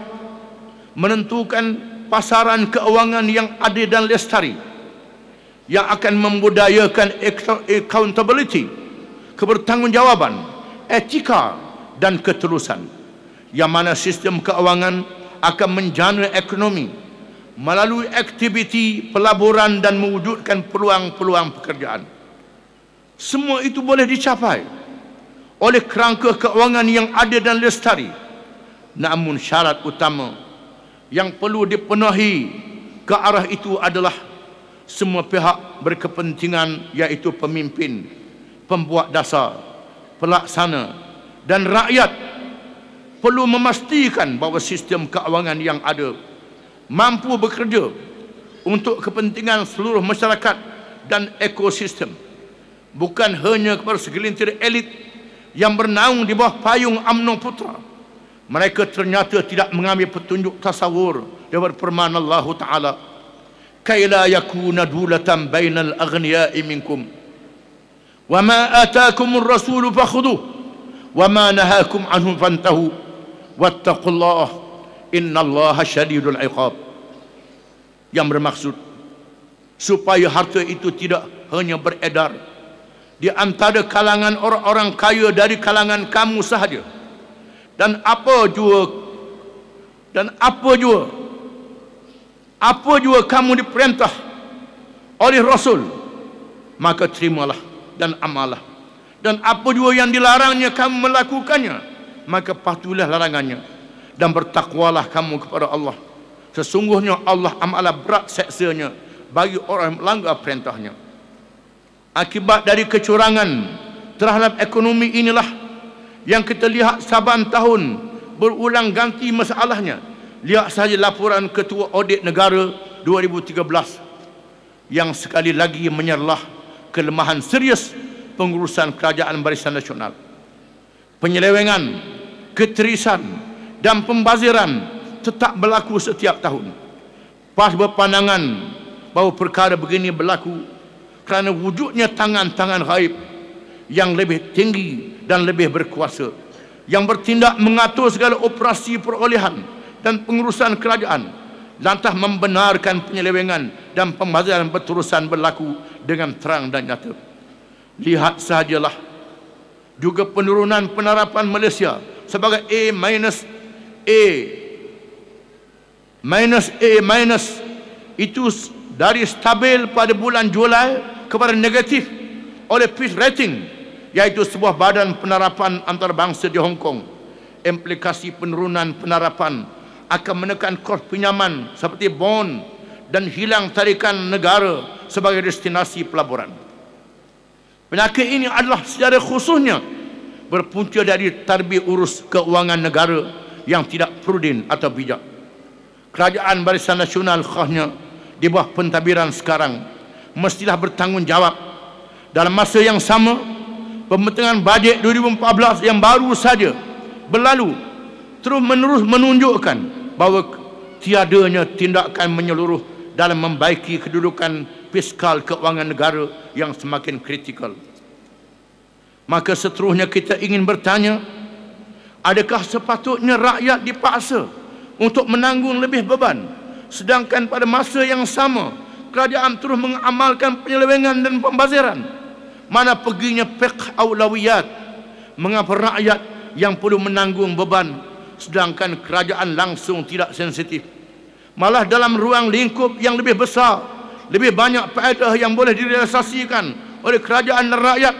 menentukan pasaran keuangan yang adil dan lestari yang akan membudayakan accountability, kebertanggungjawaban, etika dan keterusan, yang mana sistem keuangan akan menjana ekonomi melalui aktiviti pelaburan dan mewujudkan peluang-peluang pekerjaan. Semua itu boleh dicapai oleh kerangka keuangan yang adil dan lestari. Namun syarat utama yang perlu dipenuhi ke arah itu adalah semua pihak berkepentingan, iaitu pemimpin, pembuat dasar, pelaksana dan rakyat perlu memastikan bahawa sistem keuangan yang ada mampu bekerja untuk kepentingan seluruh masyarakat dan ekosistem, bukan hanya kepada segelintir elit yang bernaung di bawah payung UMNO Putra. Mereka ternyata tidak mengambil petunjuk tasawur daripada firman Allah Ta'ala, "Kai la yakuna dulatan bainal aghniya'i minkum wa ma ataakumur rasulu fakhudhuh wa ma nahakum anhu fantahu wattaqullaha innallaha syadidul iqab." Yang bermaksud supaya harta itu tidak hanya beredar di antara kalangan orang-orang kaya dari kalangan kamu sahaja, dan apa jua kamu diperintah oleh Rasul, maka terimalah dan amallah, dan apa jua yang dilarangnya kamu melakukannya, maka patuhilah larangannya, dan bertakwalah kamu kepada Allah. Sesungguhnya Allah amatlah berat seksanya bagi orang yang melanggar perintahnya. Akibat dari kecurangan terhadap ekonomi inilah yang kita lihat saban tahun berulang ganti masalahnya. Lihat sahaja laporan Ketua Audit Negara 2013 yang sekali lagi menyerlah kelemahan serius pengurusan kerajaan Barisan Nasional. Penyelewengan, keterisan dan pembaziran tetap berlaku setiap tahun. PAS berpandangan bahawa perkara begini berlaku kerana wujudnya tangan-tangan gaib yang lebih tinggi dan lebih berkuasa yang bertindak mengatur segala operasi perolehan dan pengurusan kerajaan, lantas membenarkan penyelewengan dan pembaziran berterusan berlaku dengan terang dan nyata. Lihat sahajalah juga penurunan penerapan Malaysia sebagai A- itu dari stabil pada bulan Julai kepada negatif oleh Fitch Rating, iaitu sebuah badan penerapan antarabangsa di Hong Kong. Implikasi penurunan penerapan akan menekan kos pinjaman seperti bond dan hilang tarikan negara sebagai destinasi pelaburan. Penyakit ini adalah secara khususnya berpunca dari tarbih urus keuangan negara yang tidak prudent atau bijak. Kerajaan Barisan Nasional khasnya di bawah pentadbiran sekarang mestilah bertanggungjawab. Dalam masa yang sama, pembentangan bajet 2014 yang baru saja berlalu terus menerus menunjukkan bahawa tiadanya tindakan menyeluruh dalam membaiki kedudukan fiskal keuangan negara yang semakin kritikal. Maka seterusnya kita ingin bertanya, adakah sepatutnya rakyat dipaksa untuk menanggung lebih beban, sedangkan pada masa yang sama kerajaan terus mengamalkan penyelewengan dan pembaziran? Mana perginya fiqh aulawiyat? Mengapa rakyat yang perlu menanggung beban sedangkan kerajaan langsung tidak sensitif? Malah dalam ruang lingkup yang lebih besar, lebih banyak faedah yang boleh direalisasikan oleh kerajaan dan rakyat.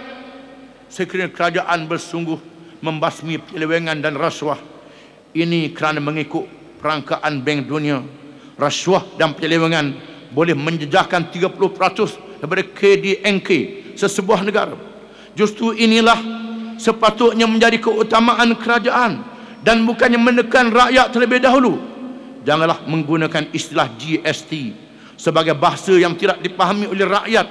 Sekiranya kerajaan bersungguh membasmi penyelewengan dan rasuah ini kerana mengikut perangkaan Bank Dunia, rasuah dan penyelewengan boleh menjejaskan 30% daripada KDNK sesebuah negara. Justru inilah sepatutnya menjadi keutamaan kerajaan dan bukannya menekan rakyat terlebih dahulu. Janganlah menggunakan istilah GST sebagai bahasa yang tidak dipahami oleh rakyat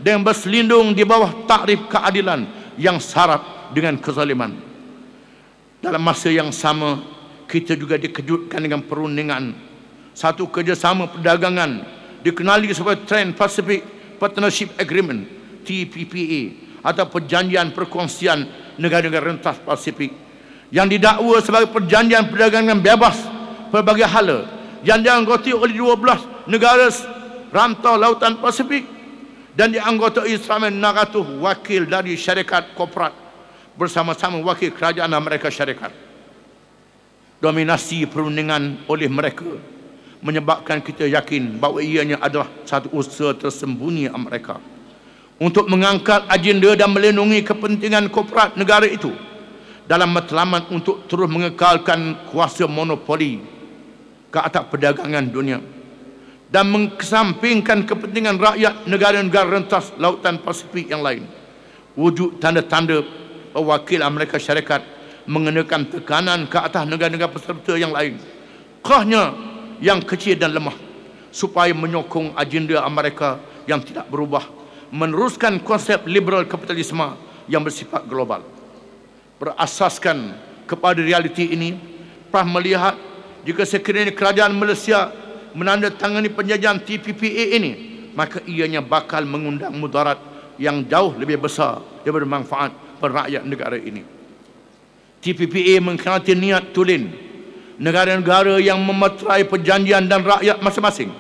dan berselindung di bawah takrif keadilan yang syarat dengan kezaliman. Dalam masa yang sama, kita juga dikejutkan dengan perundingan satu kerjasama perdagangan dikenali sebagai Trans-Pacific Partnership Agreement TPPA atau perjanjian perkongsian negara-negara rentas Pasifik yang didakwa sebagai perjanjian perdagangan bebas pelbagai hala yang dianggoti oleh 12 negara rantau lautan Pasifik dan dianggotai selama 600 wakil dari syarikat korporat bersama-sama wakil kerajaan Amerika Syarikat. Dominasi perundingan oleh mereka menyebabkan kita yakin bahawa ianya adalah satu usaha tersembunyi Amerika untuk mengangkat agenda dan melindungi kepentingan korporat negara itu dalam matlamat untuk terus mengekalkan kuasa monopoli ke atas perdagangan dunia dan mengesampingkan kepentingan rakyat negara-negara rentas lautan Pasifik yang lain. Wujud tanda-tanda wakil Amerika Syarikat mengenakan tekanan ke atas negara-negara peserta yang lain, khasnya yang kecil dan lemah, supaya menyokong agenda Amerika yang tidak berubah, meneruskan konsep liberal kapitalisme yang bersifat global. Berasaskan kepada realiti ini, Prah melihat jika sekiranya kerajaan Malaysia menandatangani perjanjian TPPA ini, maka ianya bakal mengundang mudarat yang jauh lebih besar daripada manfaat pada rakyat negara ini. TPPA mengkhianati niat tulen negara-negara yang memeterai perjanjian dan rakyat masing-masing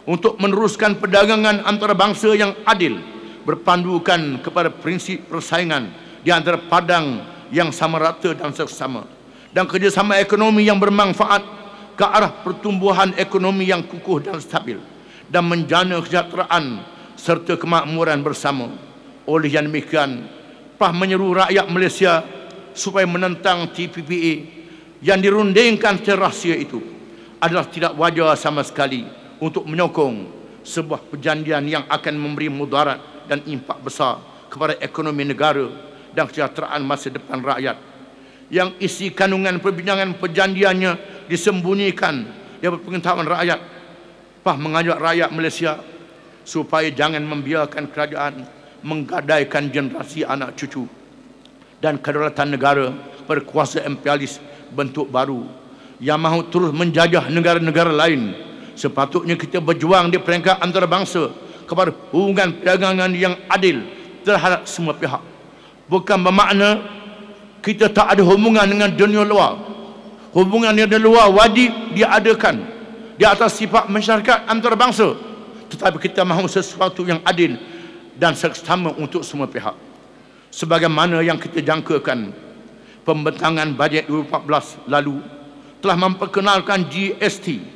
untuk meneruskan perdagangan antarabangsa yang adil berpandukan kepada prinsip persaingan di antara padang yang sama rata dan seksama dan kerjasama ekonomi yang bermanfaat ke arah pertumbuhan ekonomi yang kukuh dan stabil dan menjana kesejahteraan serta kemakmuran bersama. Oleh yang demikian, Prah menyeru rakyat Malaysia supaya menentang TPPA yang dirundingkan secara rahsia itu adalah tidak wajar sama sekali untuk menyokong sebuah perjanjian yang akan memberi mudarat dan impak besar kepada ekonomi negara dan kesejahteraan masa depan rakyat. Yang isi kandungan perbincangan perjanjiannya disembunyikan daripada pengetahuan rakyat. Prah mengajak rakyat Malaysia supaya jangan membiarkan kerajaan menggadaikan generasi anak cucu dan kedaulatan negara pada kuasa imperialis bentuk baru yang mahu terus menjajah negara-negara lain. Sepatutnya kita berjuang di peringkat antarabangsa kepada hubungan perdagangan yang adil terhadap semua pihak. Bukan bermakna kita tak ada hubungan dengan dunia luar. Hubungan dengan dunia luar wajib diadakan di atas sifat masyarakat antarabangsa, tetapi kita mahu sesuatu yang adil dan seksama untuk semua pihak. Sebagaimana yang kita jangkakan, pembentangan bajet 2014 lalu telah memperkenalkan GST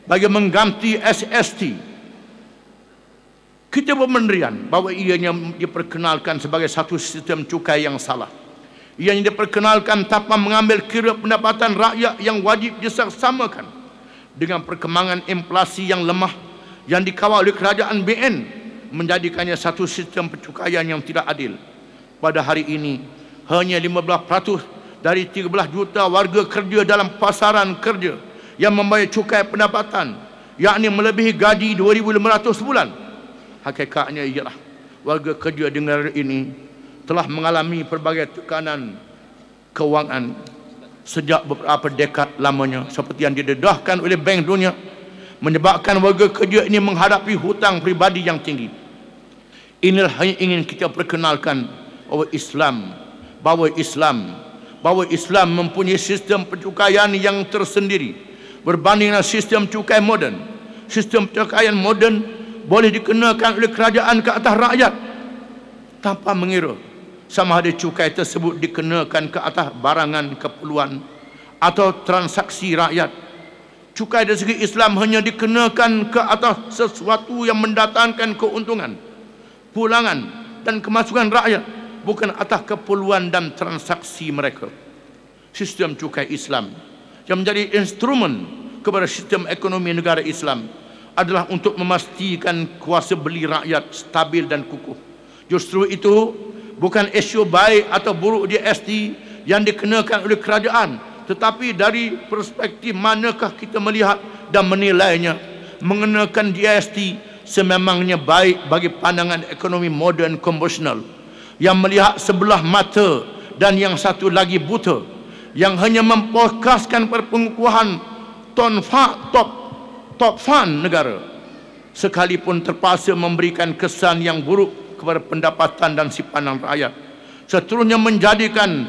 bagi mengganti SST. Kita bermendirian bahawa ianya diperkenalkan sebagai satu sistem cukai yang salah. Ianya diperkenalkan tanpa mengambil kira pendapatan rakyat yang wajib diseksamakan dengan perkembangan inflasi yang lemah yang dikawal oleh kerajaan BN, menjadikannya satu sistem percukaian yang tidak adil. Pada hari ini, hanya 15% dari 13 juta warga kerja dalam pasaran kerja yang membayar cukai pendapatan, yakni melebihi gaji 2,500 sebulan. Hakikatnya ialah warga kerja di negara ini telah mengalami pelbagai tekanan kewangan sejak beberapa dekad lamanya, seperti yang didedahkan oleh Bank Dunia, menyebabkan warga kerja ini menghadapi hutang pribadi yang tinggi. Inilah hanya ingin kita perkenalkan bahawa Islam mempunyai sistem percukaian yang tersendiri berbanding dengan sistem cukai moden. Sistem percukaian moden boleh dikenakan oleh kerajaan ke atas rakyat tanpa mengira sama ada cukai tersebut dikenakan ke atas barangan keperluan atau transaksi rakyat. Cukai dari segi Islam hanya dikenakan ke atas sesuatu yang mendatangkan keuntungan, pulangan dan kemasukan rakyat, bukan atas keperluan dan transaksi mereka. Sistem cukai Islam yang menjadi instrumen kepada sistem ekonomi negara Islam adalah untuk memastikan kuasa beli rakyat stabil dan kukuh. Justru itu bukan isu baik atau buruk GST yang dikenakan oleh kerajaan, tetapi dari perspektif manakah kita melihat dan menilainya. Mengenakan GST sememangnya baik bagi pandangan ekonomi moden konvensional yang melihat sebelah mata dan yang satu lagi buta, yang hanya memfokuskan pada pengukuhan top fund negara, sekalipun terpaksa memberikan kesan yang buruk kepada pendapatan dan simpanan rakyat. Seterusnya menjadikan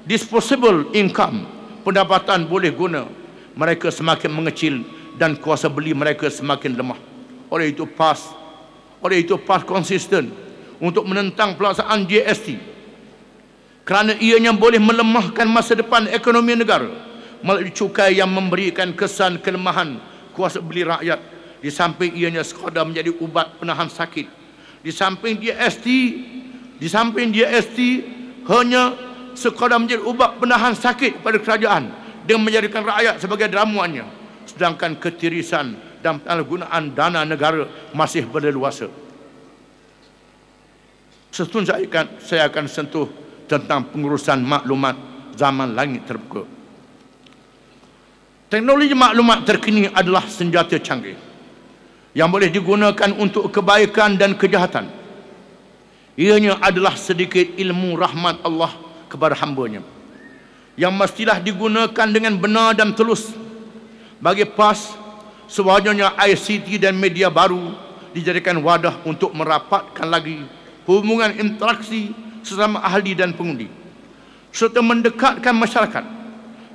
disposable income, pendapatan boleh guna mereka semakin mengecil dan kuasa beli mereka semakin lemah. Oleh itu PAS konsisten untuk menentang pelaksanaan GST kerana ianya boleh melemahkan masa depan ekonomi negara melalui cukai yang memberikan kesan kelemahan kuasa beli rakyat. Di samping ianya sekadar menjadi ubat penahan sakit, di samping GST hanya sekadar menjadi ubat penahan sakit pada kerajaan dengan menjadikan rakyat sebagai ramuannya, sedangkan ketirisan dan penyalahgunaan dana negara masih berleluasa. Seterusnya saya akan sentuh tentang pengurusan maklumat zaman langit terbuka. Teknologi maklumat terkini adalah senjata canggih yang boleh digunakan untuk kebaikan dan kejahatan. Ianya adalah sedikit ilmu rahmat Allah kepada hamba-Nya yang mestilah digunakan dengan benar dan tulus. Bagi PAS, sewajarnya ICT dan media baru dijadikan wadah untuk merapatkan lagi hubungan interaksi sesama ahli dan pengundi, serta mendekatkan masyarakat,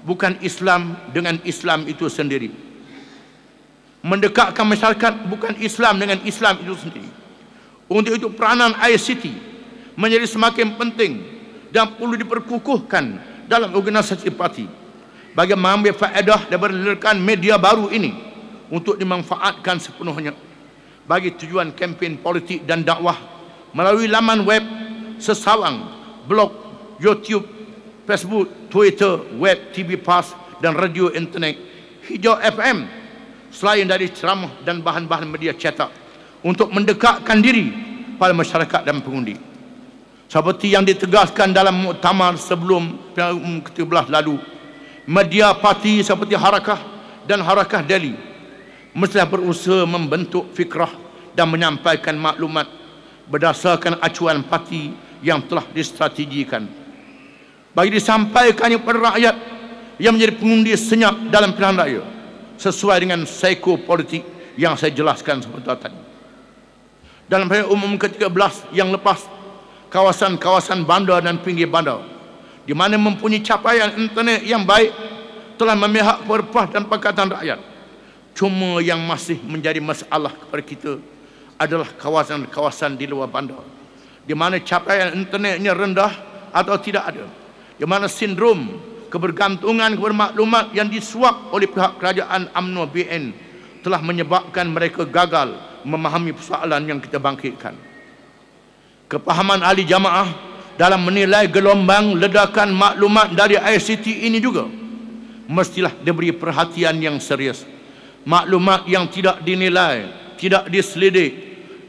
bukan Islam dengan Islam itu sendiri. Mendekatkan masyarakat bukan Islam dengan Islam itu sendiri. Untuk itu peranan ICT menjadi semakin penting dan perlu diperkukuhkan dalam organisasi parti bagi mengambil faedah daripada lelakan media baru ini untuk dimanfaatkan sepenuhnya bagi tujuan kempen politik dan dakwah melalui laman web, sesawang, blog, YouTube, Facebook, Twitter, web, TV PAS dan radio internet Hijau FM, selain dari ceramah dan bahan-bahan media cetak, untuk mendekatkan diri pada masyarakat dan pengundi. Seperti yang ditegaskan dalam muktamar sebelum Pilihan Umum ke-13 lalu, media parti seperti Harakah dan Harakah Delhi mestilah berusaha membentuk fikrah dan menyampaikan maklumat berdasarkan acuan parti yang telah distrategikan, bagi disampaikannya kepada rakyat yang menjadi pengundi senyap dalam pilihan raya, sesuai dengan psikopolitik yang saya jelaskan sebentar tadi. Dalam Pilihan Umum ke-13 yang lepas, kawasan-kawasan bandar dan pinggir bandar di mana mempunyai capaian internet yang baik, telah memihak perpah dan Pakatan Rakyat. Cuma yang masih menjadi masalah kepada kita adalah kawasan-kawasan di luar bandar, di mana capaian internetnya rendah atau tidak ada, di mana sindrom kebergantungan kepada maklumat yang disuap oleh pihak kerajaan UMNO BN telah menyebabkan mereka gagal memahami persoalan yang kita bangkitkan. Kepahaman ahli jamaah dalam menilai gelombang ledakan maklumat dari ICT ini juga mestilah diberi perhatian yang serius. Maklumat yang tidak dinilai, tidak diselidik,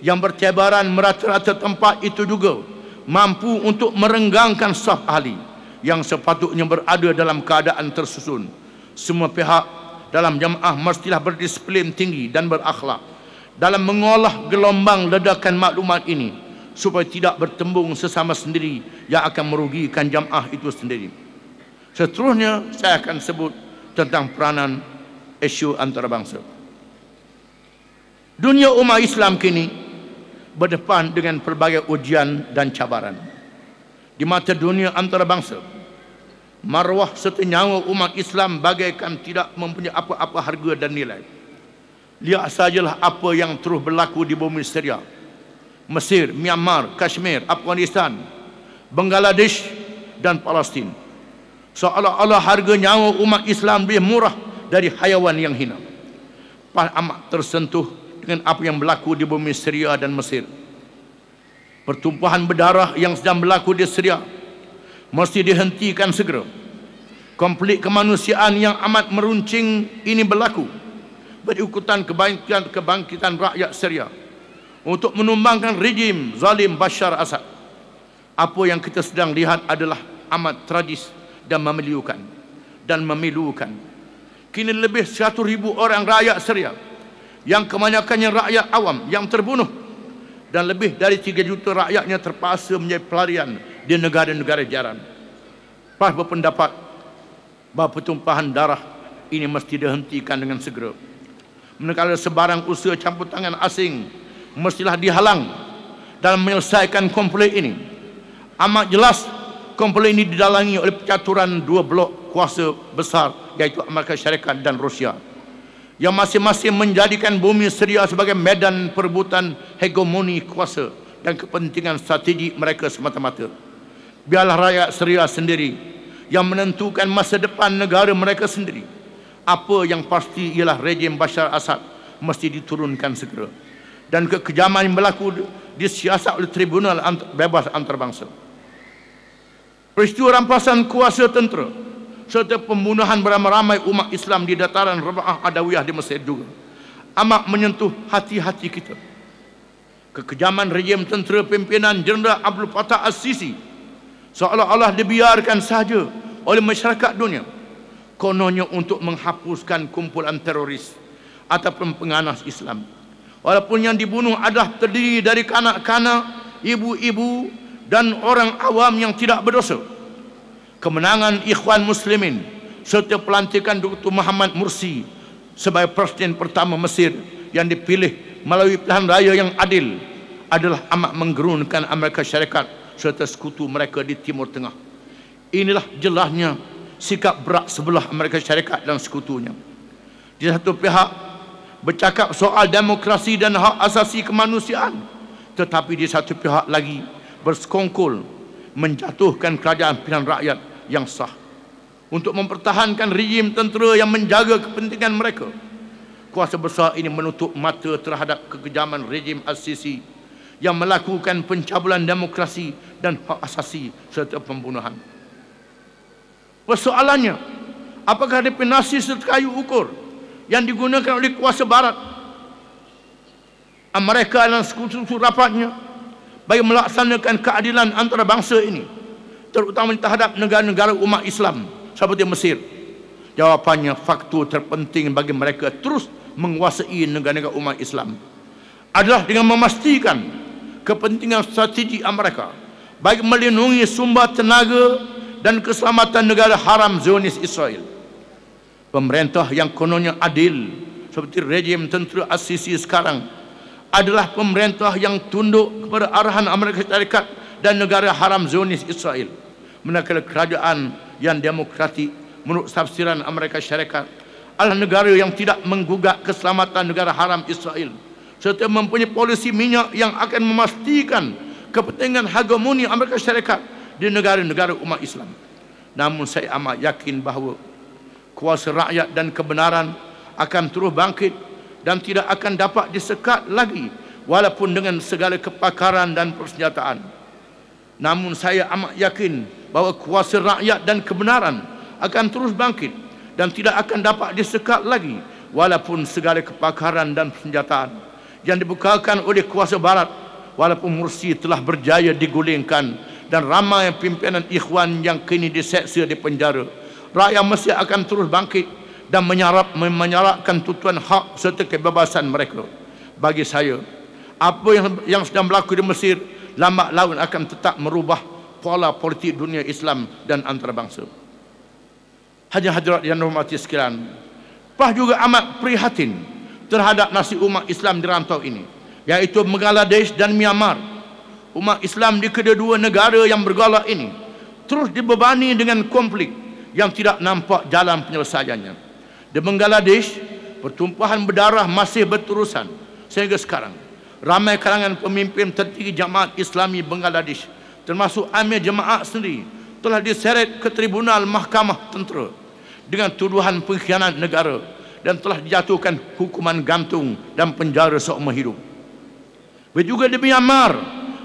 yang bertebaran merata-rata tempat itu juga mampu untuk merenggangkan saf ahli yang sepatutnya berada dalam keadaan tersusun. Semua pihak dalam jamaah mestilah berdisiplin tinggi dan berakhlak dalam mengolah gelombang ledakan maklumat ini, supaya tidak bertembung sesama sendiri yang akan merugikan jamaah itu sendiri. Seterusnya saya akan sebut tentang peranan isu antarabangsa. Dunia umat Islam kini berdepan dengan pelbagai ujian dan cabaran. Di mata dunia antarabangsa, maruah serta nyawa umat Islam bagaikan tidak mempunyai apa-apa harga dan nilai. Lihat sajalah apa yang terus berlaku di bumi Syria, Mesir, Myanmar, Kashmir, Afghanistan, Bangladesh dan Palestin. Seolah-olah harga nyawa umat Islam lebih murah dari hayawan yang hina. Amat tersentuh dengan apa yang berlaku di bumi Syria dan Mesir. Pertumpahan berdarah yang sedang berlaku di Syria mesti dihentikan segera. Konflik kemanusiaan yang amat meruncing ini berlaku berikutan kebangkitan rakyat Syria untuk menumbangkan rejim zalim Bashar Assad. Apa yang kita sedang lihat adalah amat tragis dan memilukan. Kini lebih 100,000 orang rakyat Syria, yang kebanyakannya rakyat awam, yang terbunuh, dan lebih dari 3 juta rakyatnya terpaksa menjadi pelarian di negara-negara jiran. PAS berpendapat bahawa pertumpahan darah ini mesti dihentikan dengan segera. Manakala sebarang usaha campur tangan asing mestilah dihalang dalam menyelesaikan konflik ini. Amat jelas konflik ini didalangi oleh percaturan dua blok kuasa besar, yaitu Amerika Syarikat dan Rusia, yang masing-masing menjadikan bumi Syria sebagai medan perebutan hegemoni kuasa dan kepentingan strategik mereka semata-mata. Biarlah rakyat Syria sendiri yang menentukan masa depan negara mereka sendiri. Apa yang pasti ialah rejim Bashar Assad mesti diturunkan segera, dan kekejaman yang berlaku disiasat oleh Tribunal Bebas Antarabangsa. Peristiwa rampasan kuasa tentera serta pembunuhan beramai-ramai umat Islam di dataran Raba'ah Adawiyah di Mesir juga amat menyentuh hati-hati kita. Kekejaman rejim tentera pimpinan Jeneral Abdul Fattah Al-Sisi seolah-olah dibiarkan sahaja oleh masyarakat dunia, kononnya untuk menghapuskan kumpulan teroris ataupun penganas Islam. Walaupun yang dibunuh adalah terdiri dari kanak-kanak, ibu-ibu dan orang awam yang tidak berdosa. Kemenangan Ikhwan Muslimin serta pelantikan Dr. Muhammad Mursi sebagai Presiden pertama Mesir yang dipilih melalui pilihan raya yang adil adalah amat menggerunkan Amerika Syarikat serta sekutu mereka di Timur Tengah. Inilah jelasnya sikap berat sebelah Amerika Syarikat dan sekutunya. Di satu pihak bercakap soal demokrasi dan hak asasi kemanusiaan, tetapi di satu pihak lagi bersekongkol menjatuhkan kerajaan pilihan rakyat yang sah untuk mempertahankan rejim tentera yang menjaga kepentingan mereka. Kuasa besar ini menutup mata terhadap kekejaman rejim Al-Sisi yang melakukan pencabulan demokrasi dan hak asasi serta pembunuhan. Persoalannya, apakah definisi serta kayu ukur yang digunakan oleh kuasa barat, Amerika dan sekutu rapatnya bagi melaksanakan keadilan antarabangsa ini, terutama terhadap negara-negara umat Islam seperti Mesir? Jawapannya, faktor terpenting bagi mereka terus menguasai negara-negara umat Islam adalah dengan memastikan kepentingan strategi Amerika bagi melindungi sumber tenaga dan keselamatan negara haram Zionis Israel. Pemerintah yang kononnya adil seperti rejim tentera Al-Sisi sekarang adalah pemerintah yang tunduk kepada arahan Amerika Syarikat dan negara haram Zionis Israel. manakala kerajaan yang demokratik menurut tafsiran Amerika Syarikat adalah negara yang tidak menggugat keselamatan negara haram Israel serta mempunyai polisi minyak yang akan memastikan kepentingan hegemoni Amerika Syarikat di negara-negara umat Islam. Namun saya amat yakin bahawa kuasa rakyat dan kebenaran akan terus bangkit dan tidak akan dapat disekat lagi walaupun dengan segala kepakaran dan persenjataan. Namun saya amat yakin bahawa kuasa rakyat dan kebenaran akan terus bangkit dan tidak akan dapat disekat lagi walaupun segala kepakaran dan persenjataan yang dibukakan oleh kuasa barat, walaupun Mursi telah berjaya digulingkan dan ramai pimpinan ikhwan yang kini diseksa di penjara. Rakyat Mesir akan terus bangkit dan menyarakkan tutuan hak serta kebebasan mereka. Bagi saya, apa yang sedang berlaku di Mesir lambat laun akan tetap merubah pola politik dunia Islam dan antarabangsa. Hadirat yang dihormati sekalian, PAS juga amat prihatin terhadap nasib umat Islam di rantau ini, iaitu Bangladesh dan Myanmar. Umat Islam di kedua-dua negara yang bergolak ini terus dibebani dengan konflik yang tidak nampak jalan penyelesaiannya. Di Bangladesh, pertumpahan berdarah masih berterusan sehingga sekarang. Ramai kalangan pemimpin tertinggi jamaat Islami Bangladesh, termasuk Amir Jemaat sendiri, telah diseret ke tribunal mahkamah tentera dengan tuduhan pengkhianat negara dan telah dijatuhkan hukuman gantung dan penjara seumur hidup. Begitu juga di Myanmar,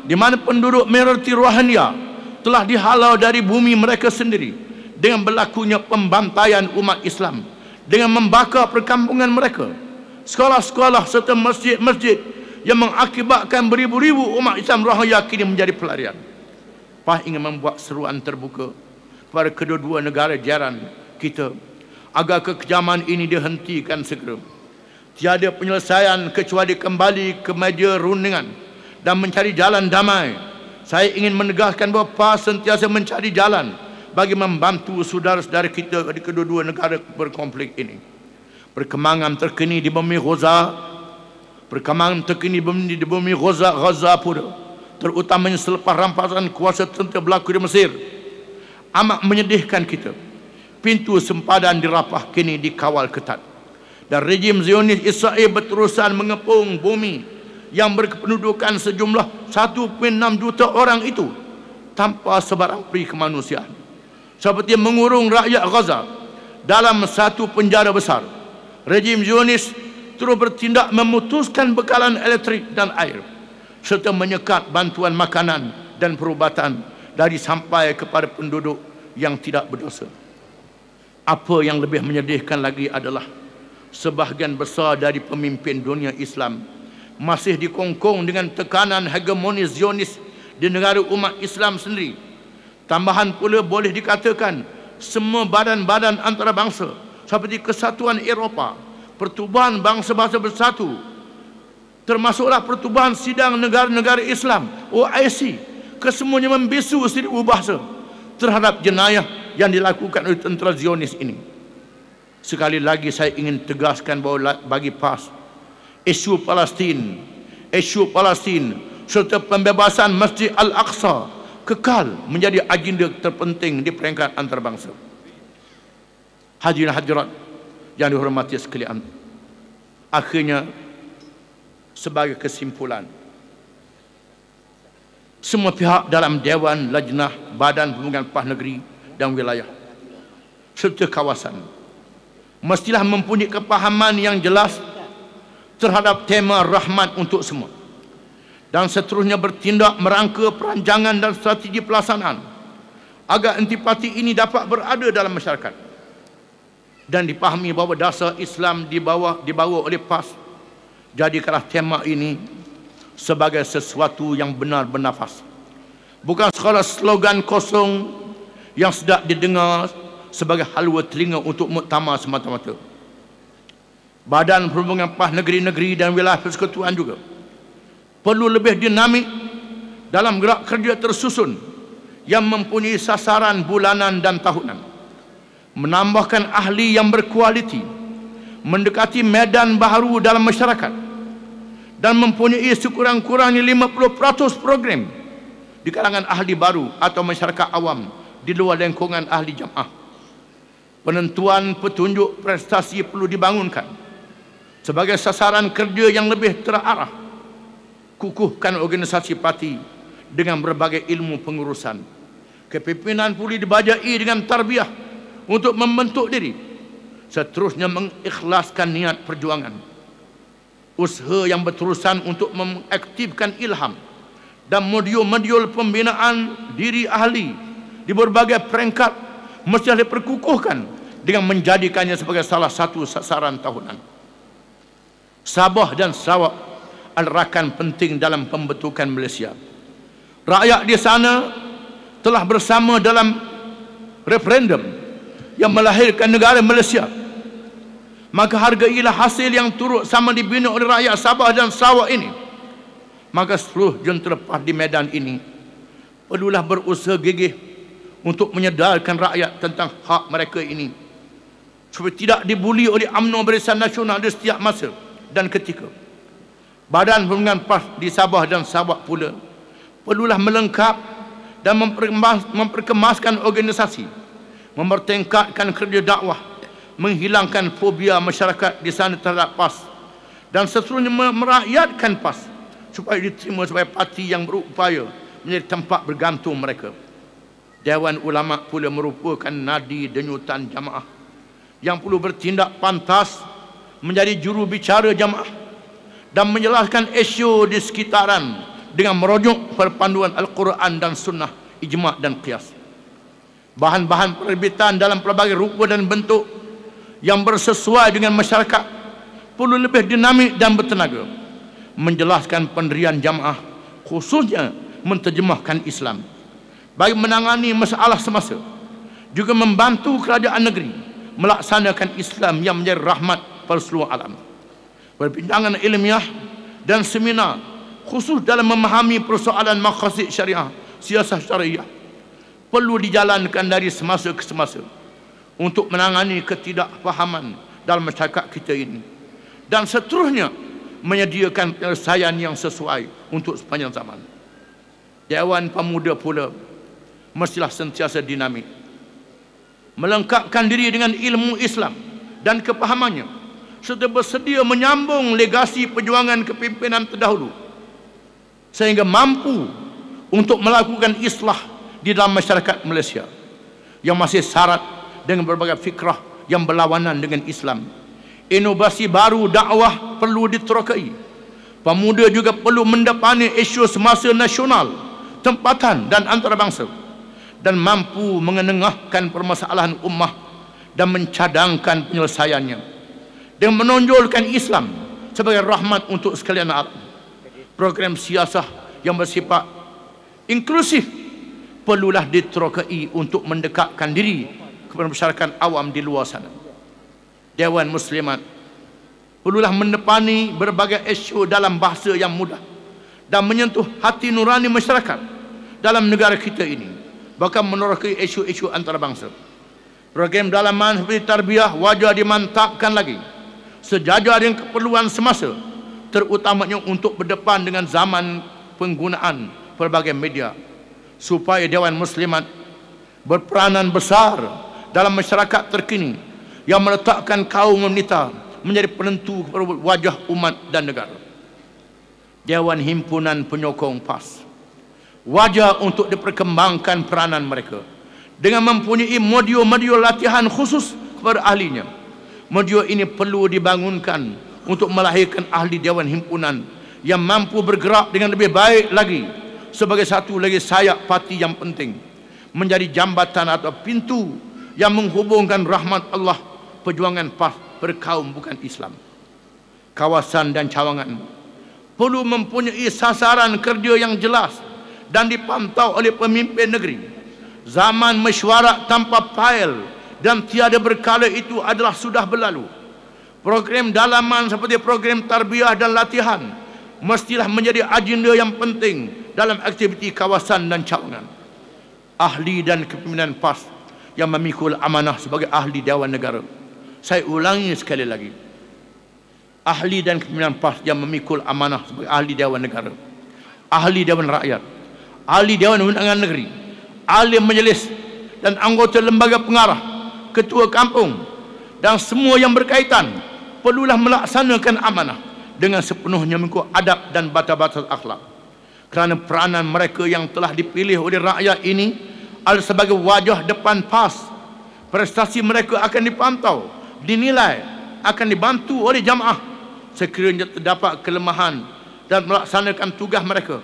di mana penduduk minoriti Rohingya telah dihalau dari bumi mereka sendiri dengan berlakunya pembantaian umat Islam, dengan membakar perkampungan mereka, sekolah-sekolah serta masjid-masjid yang mengakibatkan beribu-ribu umat Islam Rohingya kini menjadi pelarian. PAS ingin membuat seruan terbuka kepada kedua-dua negara jiran kita agar kekejaman ini dihentikan segera. Tiada penyelesaian kecuali kembali ke meja rundingan dan mencari jalan damai. Saya ingin menegaskan bahawa PAS sentiasa mencari jalan bagi membantu saudara-saudara kita di kedua-dua negara berkonflik ini. Perkembangan terkini di bumi Gaza, Gaza pula, terutamanya selepas rampasan kuasa tentera berlaku di Mesir, amat menyedihkan kita. Pintu sempadan di Rafah kini dikawal ketat dan rejim Zionis Israel berterusan mengepung bumi yang berkependudukan sejumlah 1.6 juta orang itu tanpa sebarang peri kemanusiaan, seperti mengurung rakyat Gaza dalam satu penjara besar. Rejim Zionis terus bertindak memutuskan bekalan elektrik dan air serta menyekat bantuan makanan dan perubatan dari sampai kepada penduduk yang tidak berdosa. Apa yang lebih menyedihkan lagi adalah sebahagian besar dari pemimpin dunia Islam masih dikongkong dengan tekanan hegemoni Zionis di negara umat Islam sendiri. Tambahan pula boleh dikatakan semua badan-badan antarabangsa seperti Kesatuan Eropah, Pertubuhan Bangsa-Bangsa Bersatu, termasuklah Pertubuhan Sidang Negara-Negara Islam OIC, kesemuanya membisu seribu bahasa terhadap jenayah yang dilakukan oleh tentera Zionis ini. Sekali lagi saya ingin tegaskan bahawa bagi PAS, isu Palestin serta pembebasan Masjid Al-Aqsa kekal menjadi agenda terpenting di peringkat antarabangsa. Hadirin hadirat yang dihormati sekalian, akhirnya sebagai kesimpulan, semua pihak dalam Dewan Lajnah Badan Pembangunan PAS Negeri dan Wilayah serta kawasan mestilah mempunyai kepahaman yang jelas terhadap tema rahmat untuk semua dan seterusnya bertindak merangka perancangan dan strategi pelaksanaan agar intipati ini dapat berada dalam masyarakat dan dipahami bahawa dasar Islam dibawa oleh PAS. Jadikanlah tema ini sebagai sesuatu yang benar bernafas, bukan sekadar slogan kosong yang sedap didengar sebagai halwa telinga untuk muktamar semata-mata. Badan Perhubungan PAS negeri-negeri dan wilayah persekutuan juga perlu lebih dinamik dalam gerak kerja tersusun yang mempunyai sasaran bulanan dan tahunan, menambahkan ahli yang berkualiti, mendekati medan baharu dalam masyarakat dan mempunyai sekurang-kurangnya 50% program di kalangan ahli baru atau masyarakat awam di luar lingkungan ahli jamaah. Penentuan petunjuk prestasi perlu dibangunkan sebagai sasaran kerja yang lebih terarah. Kukuhkan organisasi parti dengan berbagai ilmu pengurusan. Kepimpinan perlu dibajai dengan tarbiyah untuk membentuk diri. Seterusnya mengikhlaskan niat perjuangan. Usaha yang berterusan untuk mengaktifkan ilham dan modul-modul pembinaan diri ahli di berbagai peringkat mesti diperkukuhkan dengan menjadikannya sebagai salah satu sasaran tahunan. Sabah dan Sarawak adalah rakan penting dalam pembentukan Malaysia. Rakyat di sana telah bersama dalam referendum yang melahirkan negara Malaysia. Maka hargailah hasil yang turut sama dibina oleh rakyat Sabah dan Sarawak ini. Maka seluruh jentera di medan ini perlulah berusaha gigih untuk menyedarkan rakyat tentang hak mereka ini, supaya tidak dibuli oleh UMNO Barisan Nasional di setiap masa dan ketika. Badan Perhubungan PAS di Sabah dan Sarawak pula perlulah melengkap dan memperkemaskan organisasi, mempertingkatkan kerja dakwah, menghilangkan fobia masyarakat di sana terhadap PAS, dan seterusnya merakyatkan PAS supaya diterima sebagai parti yang berupaya menjadi tempat bergantung mereka. Dewan Ulama pula merupakan nadi denyutan jamaah yang perlu bertindak pantas menjadi juru bicara jamaah dan menjelaskan isu di sekitaran dengan merujuk perpanduan Al-Quran dan Sunnah, ijma' dan qiyas. Bahan-bahan penerbitan dalam pelbagai rupa dan bentuk yang bersesuai dengan masyarakat perlu lebih dinamik dan bertenaga, menjelaskan pendirian jamaah, khususnya menterjemahkan Islam bagi menangani masalah semasa, juga membantu kerajaan negeri melaksanakan Islam yang menjadi rahmat pada seluruh alam. Perbincangan ilmiah dan seminar khusus dalam memahami persoalan maqasid syariah, siasah syariah perlu dijalankan dari semasa ke semasa untuk menangani ketidakfahaman dalam masyarakat kita ini, dan seterusnya menyediakan penyelesaian yang sesuai untuk sepanjang zaman. Dewan Pemuda pula mestilah sentiasa dinamik, melengkapkan diri dengan ilmu Islam dan kepahamannya, serta bersedia menyambung legasi perjuangan kepimpinan terdahulu sehingga mampu untuk melakukan islah di dalam masyarakat Malaysia yang masih syarat dengan berbagai fikrah yang berlawanan dengan Islam. Inovasi baru dakwah perlu diterokai. Pemuda juga perlu mendepani isu semasa nasional, tempatan dan antarabangsa, dan mampu mengenengahkan permasalahan ummah dan mencadangkan penyelesaiannya dengan menonjolkan Islam sebagai rahmat untuk sekalian alam. Program siasah yang bersifat inklusif perlulah diterokai untuk mendekatkan diri kepada masyarakat awam di luar sana. Dewan Muslimat perlulah mendepani berbagai isu dalam bahasa yang mudah dan menyentuh hati nurani masyarakat dalam negara kita ini, bahkan menerokai isu-isu antarabangsa. Program dalaman seperti tarbiyah wajib dimantapkan lagi sejajar dengan keperluan semasa, terutamanya untuk berdepan dengan zaman penggunaan pelbagai media, supaya Dewan Muslimat berperanan besar dalam masyarakat terkini yang meletakkan kaum wanita menjadi penentu wajah umat dan negara. Dewan Himpunan Penyokong PAS wajar untuk diperkembangkan peranan mereka dengan mempunyai modul-modul latihan khusus kepada ahlinya. Modul ini perlu dibangunkan untuk melahirkan ahli Dewan Himpunan yang mampu bergerak dengan lebih baik lagi sebagai satu lagi sayap parti yang penting, menjadi jambatan atau pintu yang menghubungkan rahmat Allah perjuangan PAS berkaum bukan Islam. Kawasan dan cawangan perlu mempunyai sasaran kerja yang jelas dan dipantau oleh pemimpin negeri. Zaman mesyuarat tanpa fail dan tiada berkala itu adalah sudah berlalu. Program dalaman seperti program tarbiyah dan latihan mestilah menjadi agenda yang penting dalam aktiviti kawasan dan cawangan. Ahli dan kepimpinan PAS yang memikul amanah sebagai ahli Dewan Negara, saya ulangi sekali lagi, ahli dan kepimpinan PAS yang memikul amanah sebagai ahli Dewan Negara, ahli Dewan Rakyat, ahli Dewan Undangan Negeri, ahli Majlis dan anggota lembaga pengarah, ketua kampung dan semua yang berkaitan perlulah melaksanakan amanah dengan sepenuhnya mengikut adab dan batas-batas akhlak. Kerana peranan mereka yang telah dipilih oleh rakyat ini adalah sebagai wajah depan PAS. Prestasi mereka akan dipantau, dinilai, akan dibantu oleh jamaah. Sekiranya terdapat kelemahan dan melaksanakan tugas mereka,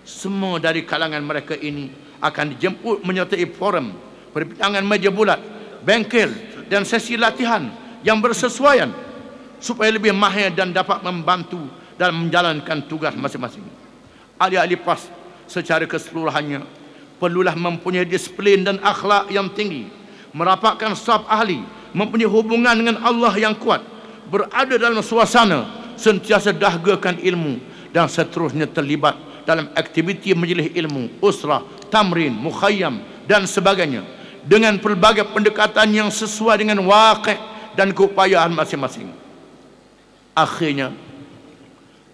semua dari kalangan mereka ini akan dijemput menyertai forum, perbincangan meja bulat, bengkel dan sesi latihan yang bersesuaian supaya lebih mahir dan dapat membantu dalam menjalankan tugas masing-masing. Ahli-ahli PAS secara keseluruhannya perlulah mempunyai disiplin dan akhlak yang tinggi, merapatkan staf ahli, mempunyai hubungan dengan Allah yang kuat, berada dalam suasana sentiasa dahgakan ilmu dan seterusnya terlibat dalam aktiviti majlis ilmu, usrah, tamrin, mukhayyam dan sebagainya dengan pelbagai pendekatan yang sesuai dengan waqi' dan keupayaan masing-masing. Akhirnya,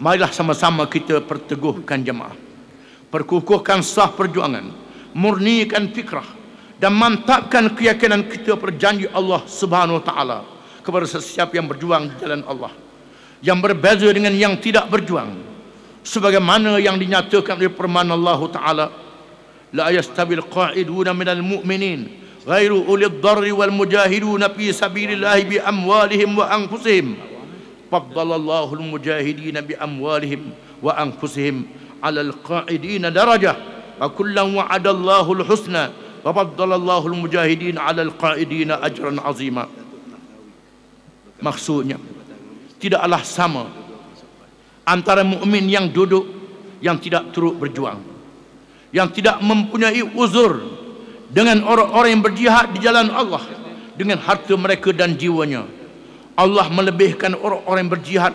marilah sama-sama kita perteguhkan jemaah, perkukuhkan sah perjuangan, murnikan fikrah dan mantapkan keyakinan kita berjanji Allah Subhanahu wa taala kepada sesiapa yang berjuang di jalan Allah, yang berbeza dengan yang tidak berjuang, sebagaimana yang dinyatakan oleh firman Allah taala, la yastabil qa'iduna minal mu'minin ghairu ulil dharri wal mujahiduna fi sabilillahi bi amwalihim wa anfusihim faddalallahu al mujahidina bi amwalihim wa anfusihim 'alal qa'idina darajah wa kullan wa'adallahu al husna wa faddalallahu al mujahidina 'alal qa'idina ajran 'azima. Maksudnya, tidaklah sama antara mukmin yang duduk, yang tidak turut berjuang, yang tidak mempunyai uzur, dengan orang-orang yang berjihad di jalan Allah dengan harta mereka dan jiwanya. Allah melebihkan orang-orang yang berjihad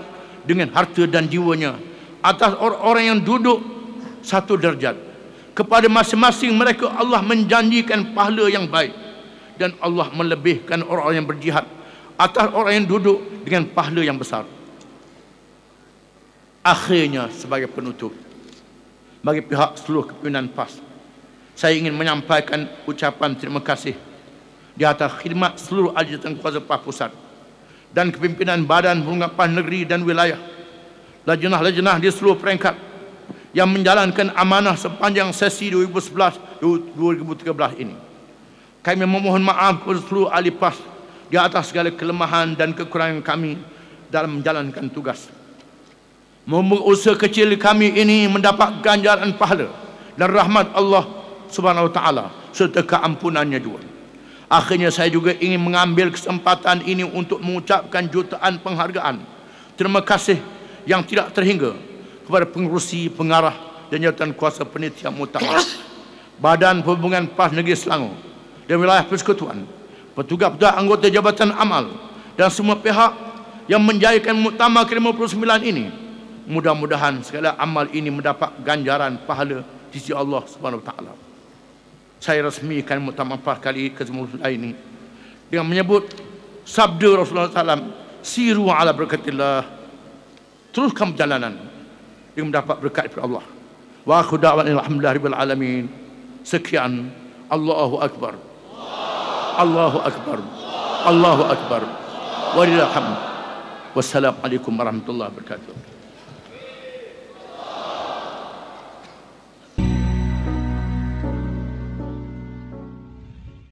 dengan harta dan jiwanya atas orang-orang yang duduk satu derajat. Kepada masing-masing mereka Allah menjanjikan pahala yang baik, dan Allah melebihkan orang-orang yang berjihad atas orang yang duduk dengan pahala yang besar. Akhirnya, sebagai penutup, bagi pihak seluruh kepimpinan PAS, saya ingin menyampaikan ucapan terima kasih di atas khidmat seluruh ahli jawatankuasa PAS Pusat dan kepimpinan badan pengungkapan negeri dan wilayah, lajnah-lajnah di seluruh peringkat yang menjalankan amanah sepanjang sesi 2011-2013 ini. Kami memohon maaf kepada seluruh ahli PAS di atas segala kelemahan dan kekurangan kami dalam menjalankan tugas. Moga usaha kecil kami ini mendapat ganjaran pahala dan rahmat Allah Subhanahu wa taala serta keampunannya juga. Akhirnya saya juga ingin mengambil kesempatan ini untuk mengucapkan jutaan penghargaan, terima kasih yang tidak terhingga kepada pengerusi, pengarah dan jawatankuasa penitia muktamar, Badan Perhubungan PAS Negeri Selangor dan wilayah persekutuan, petugas-petugas anggota Jabatan Amal dan semua pihak yang menjayakan muktamar ke-59 ini. Mudah-mudahan segala amal ini mendapat ganjaran pahala di sisi Allah Subhanahu wa taala. Saya resmikan muktamar PAS kali ke-59 ini dengan menyebut sabda Rasulullah SAW, siru ala berakatillah, teruskan perjalanan dengan mendapat berkat daripada Allah. Wa akhiru da'wana alhamdulillahirabbil alamin. Sekian, Allahu akbar. Allahu akbar. Allahu akbar. Walillahil hamd. Wassalamualaikum warahmatullahi wabarakatuh.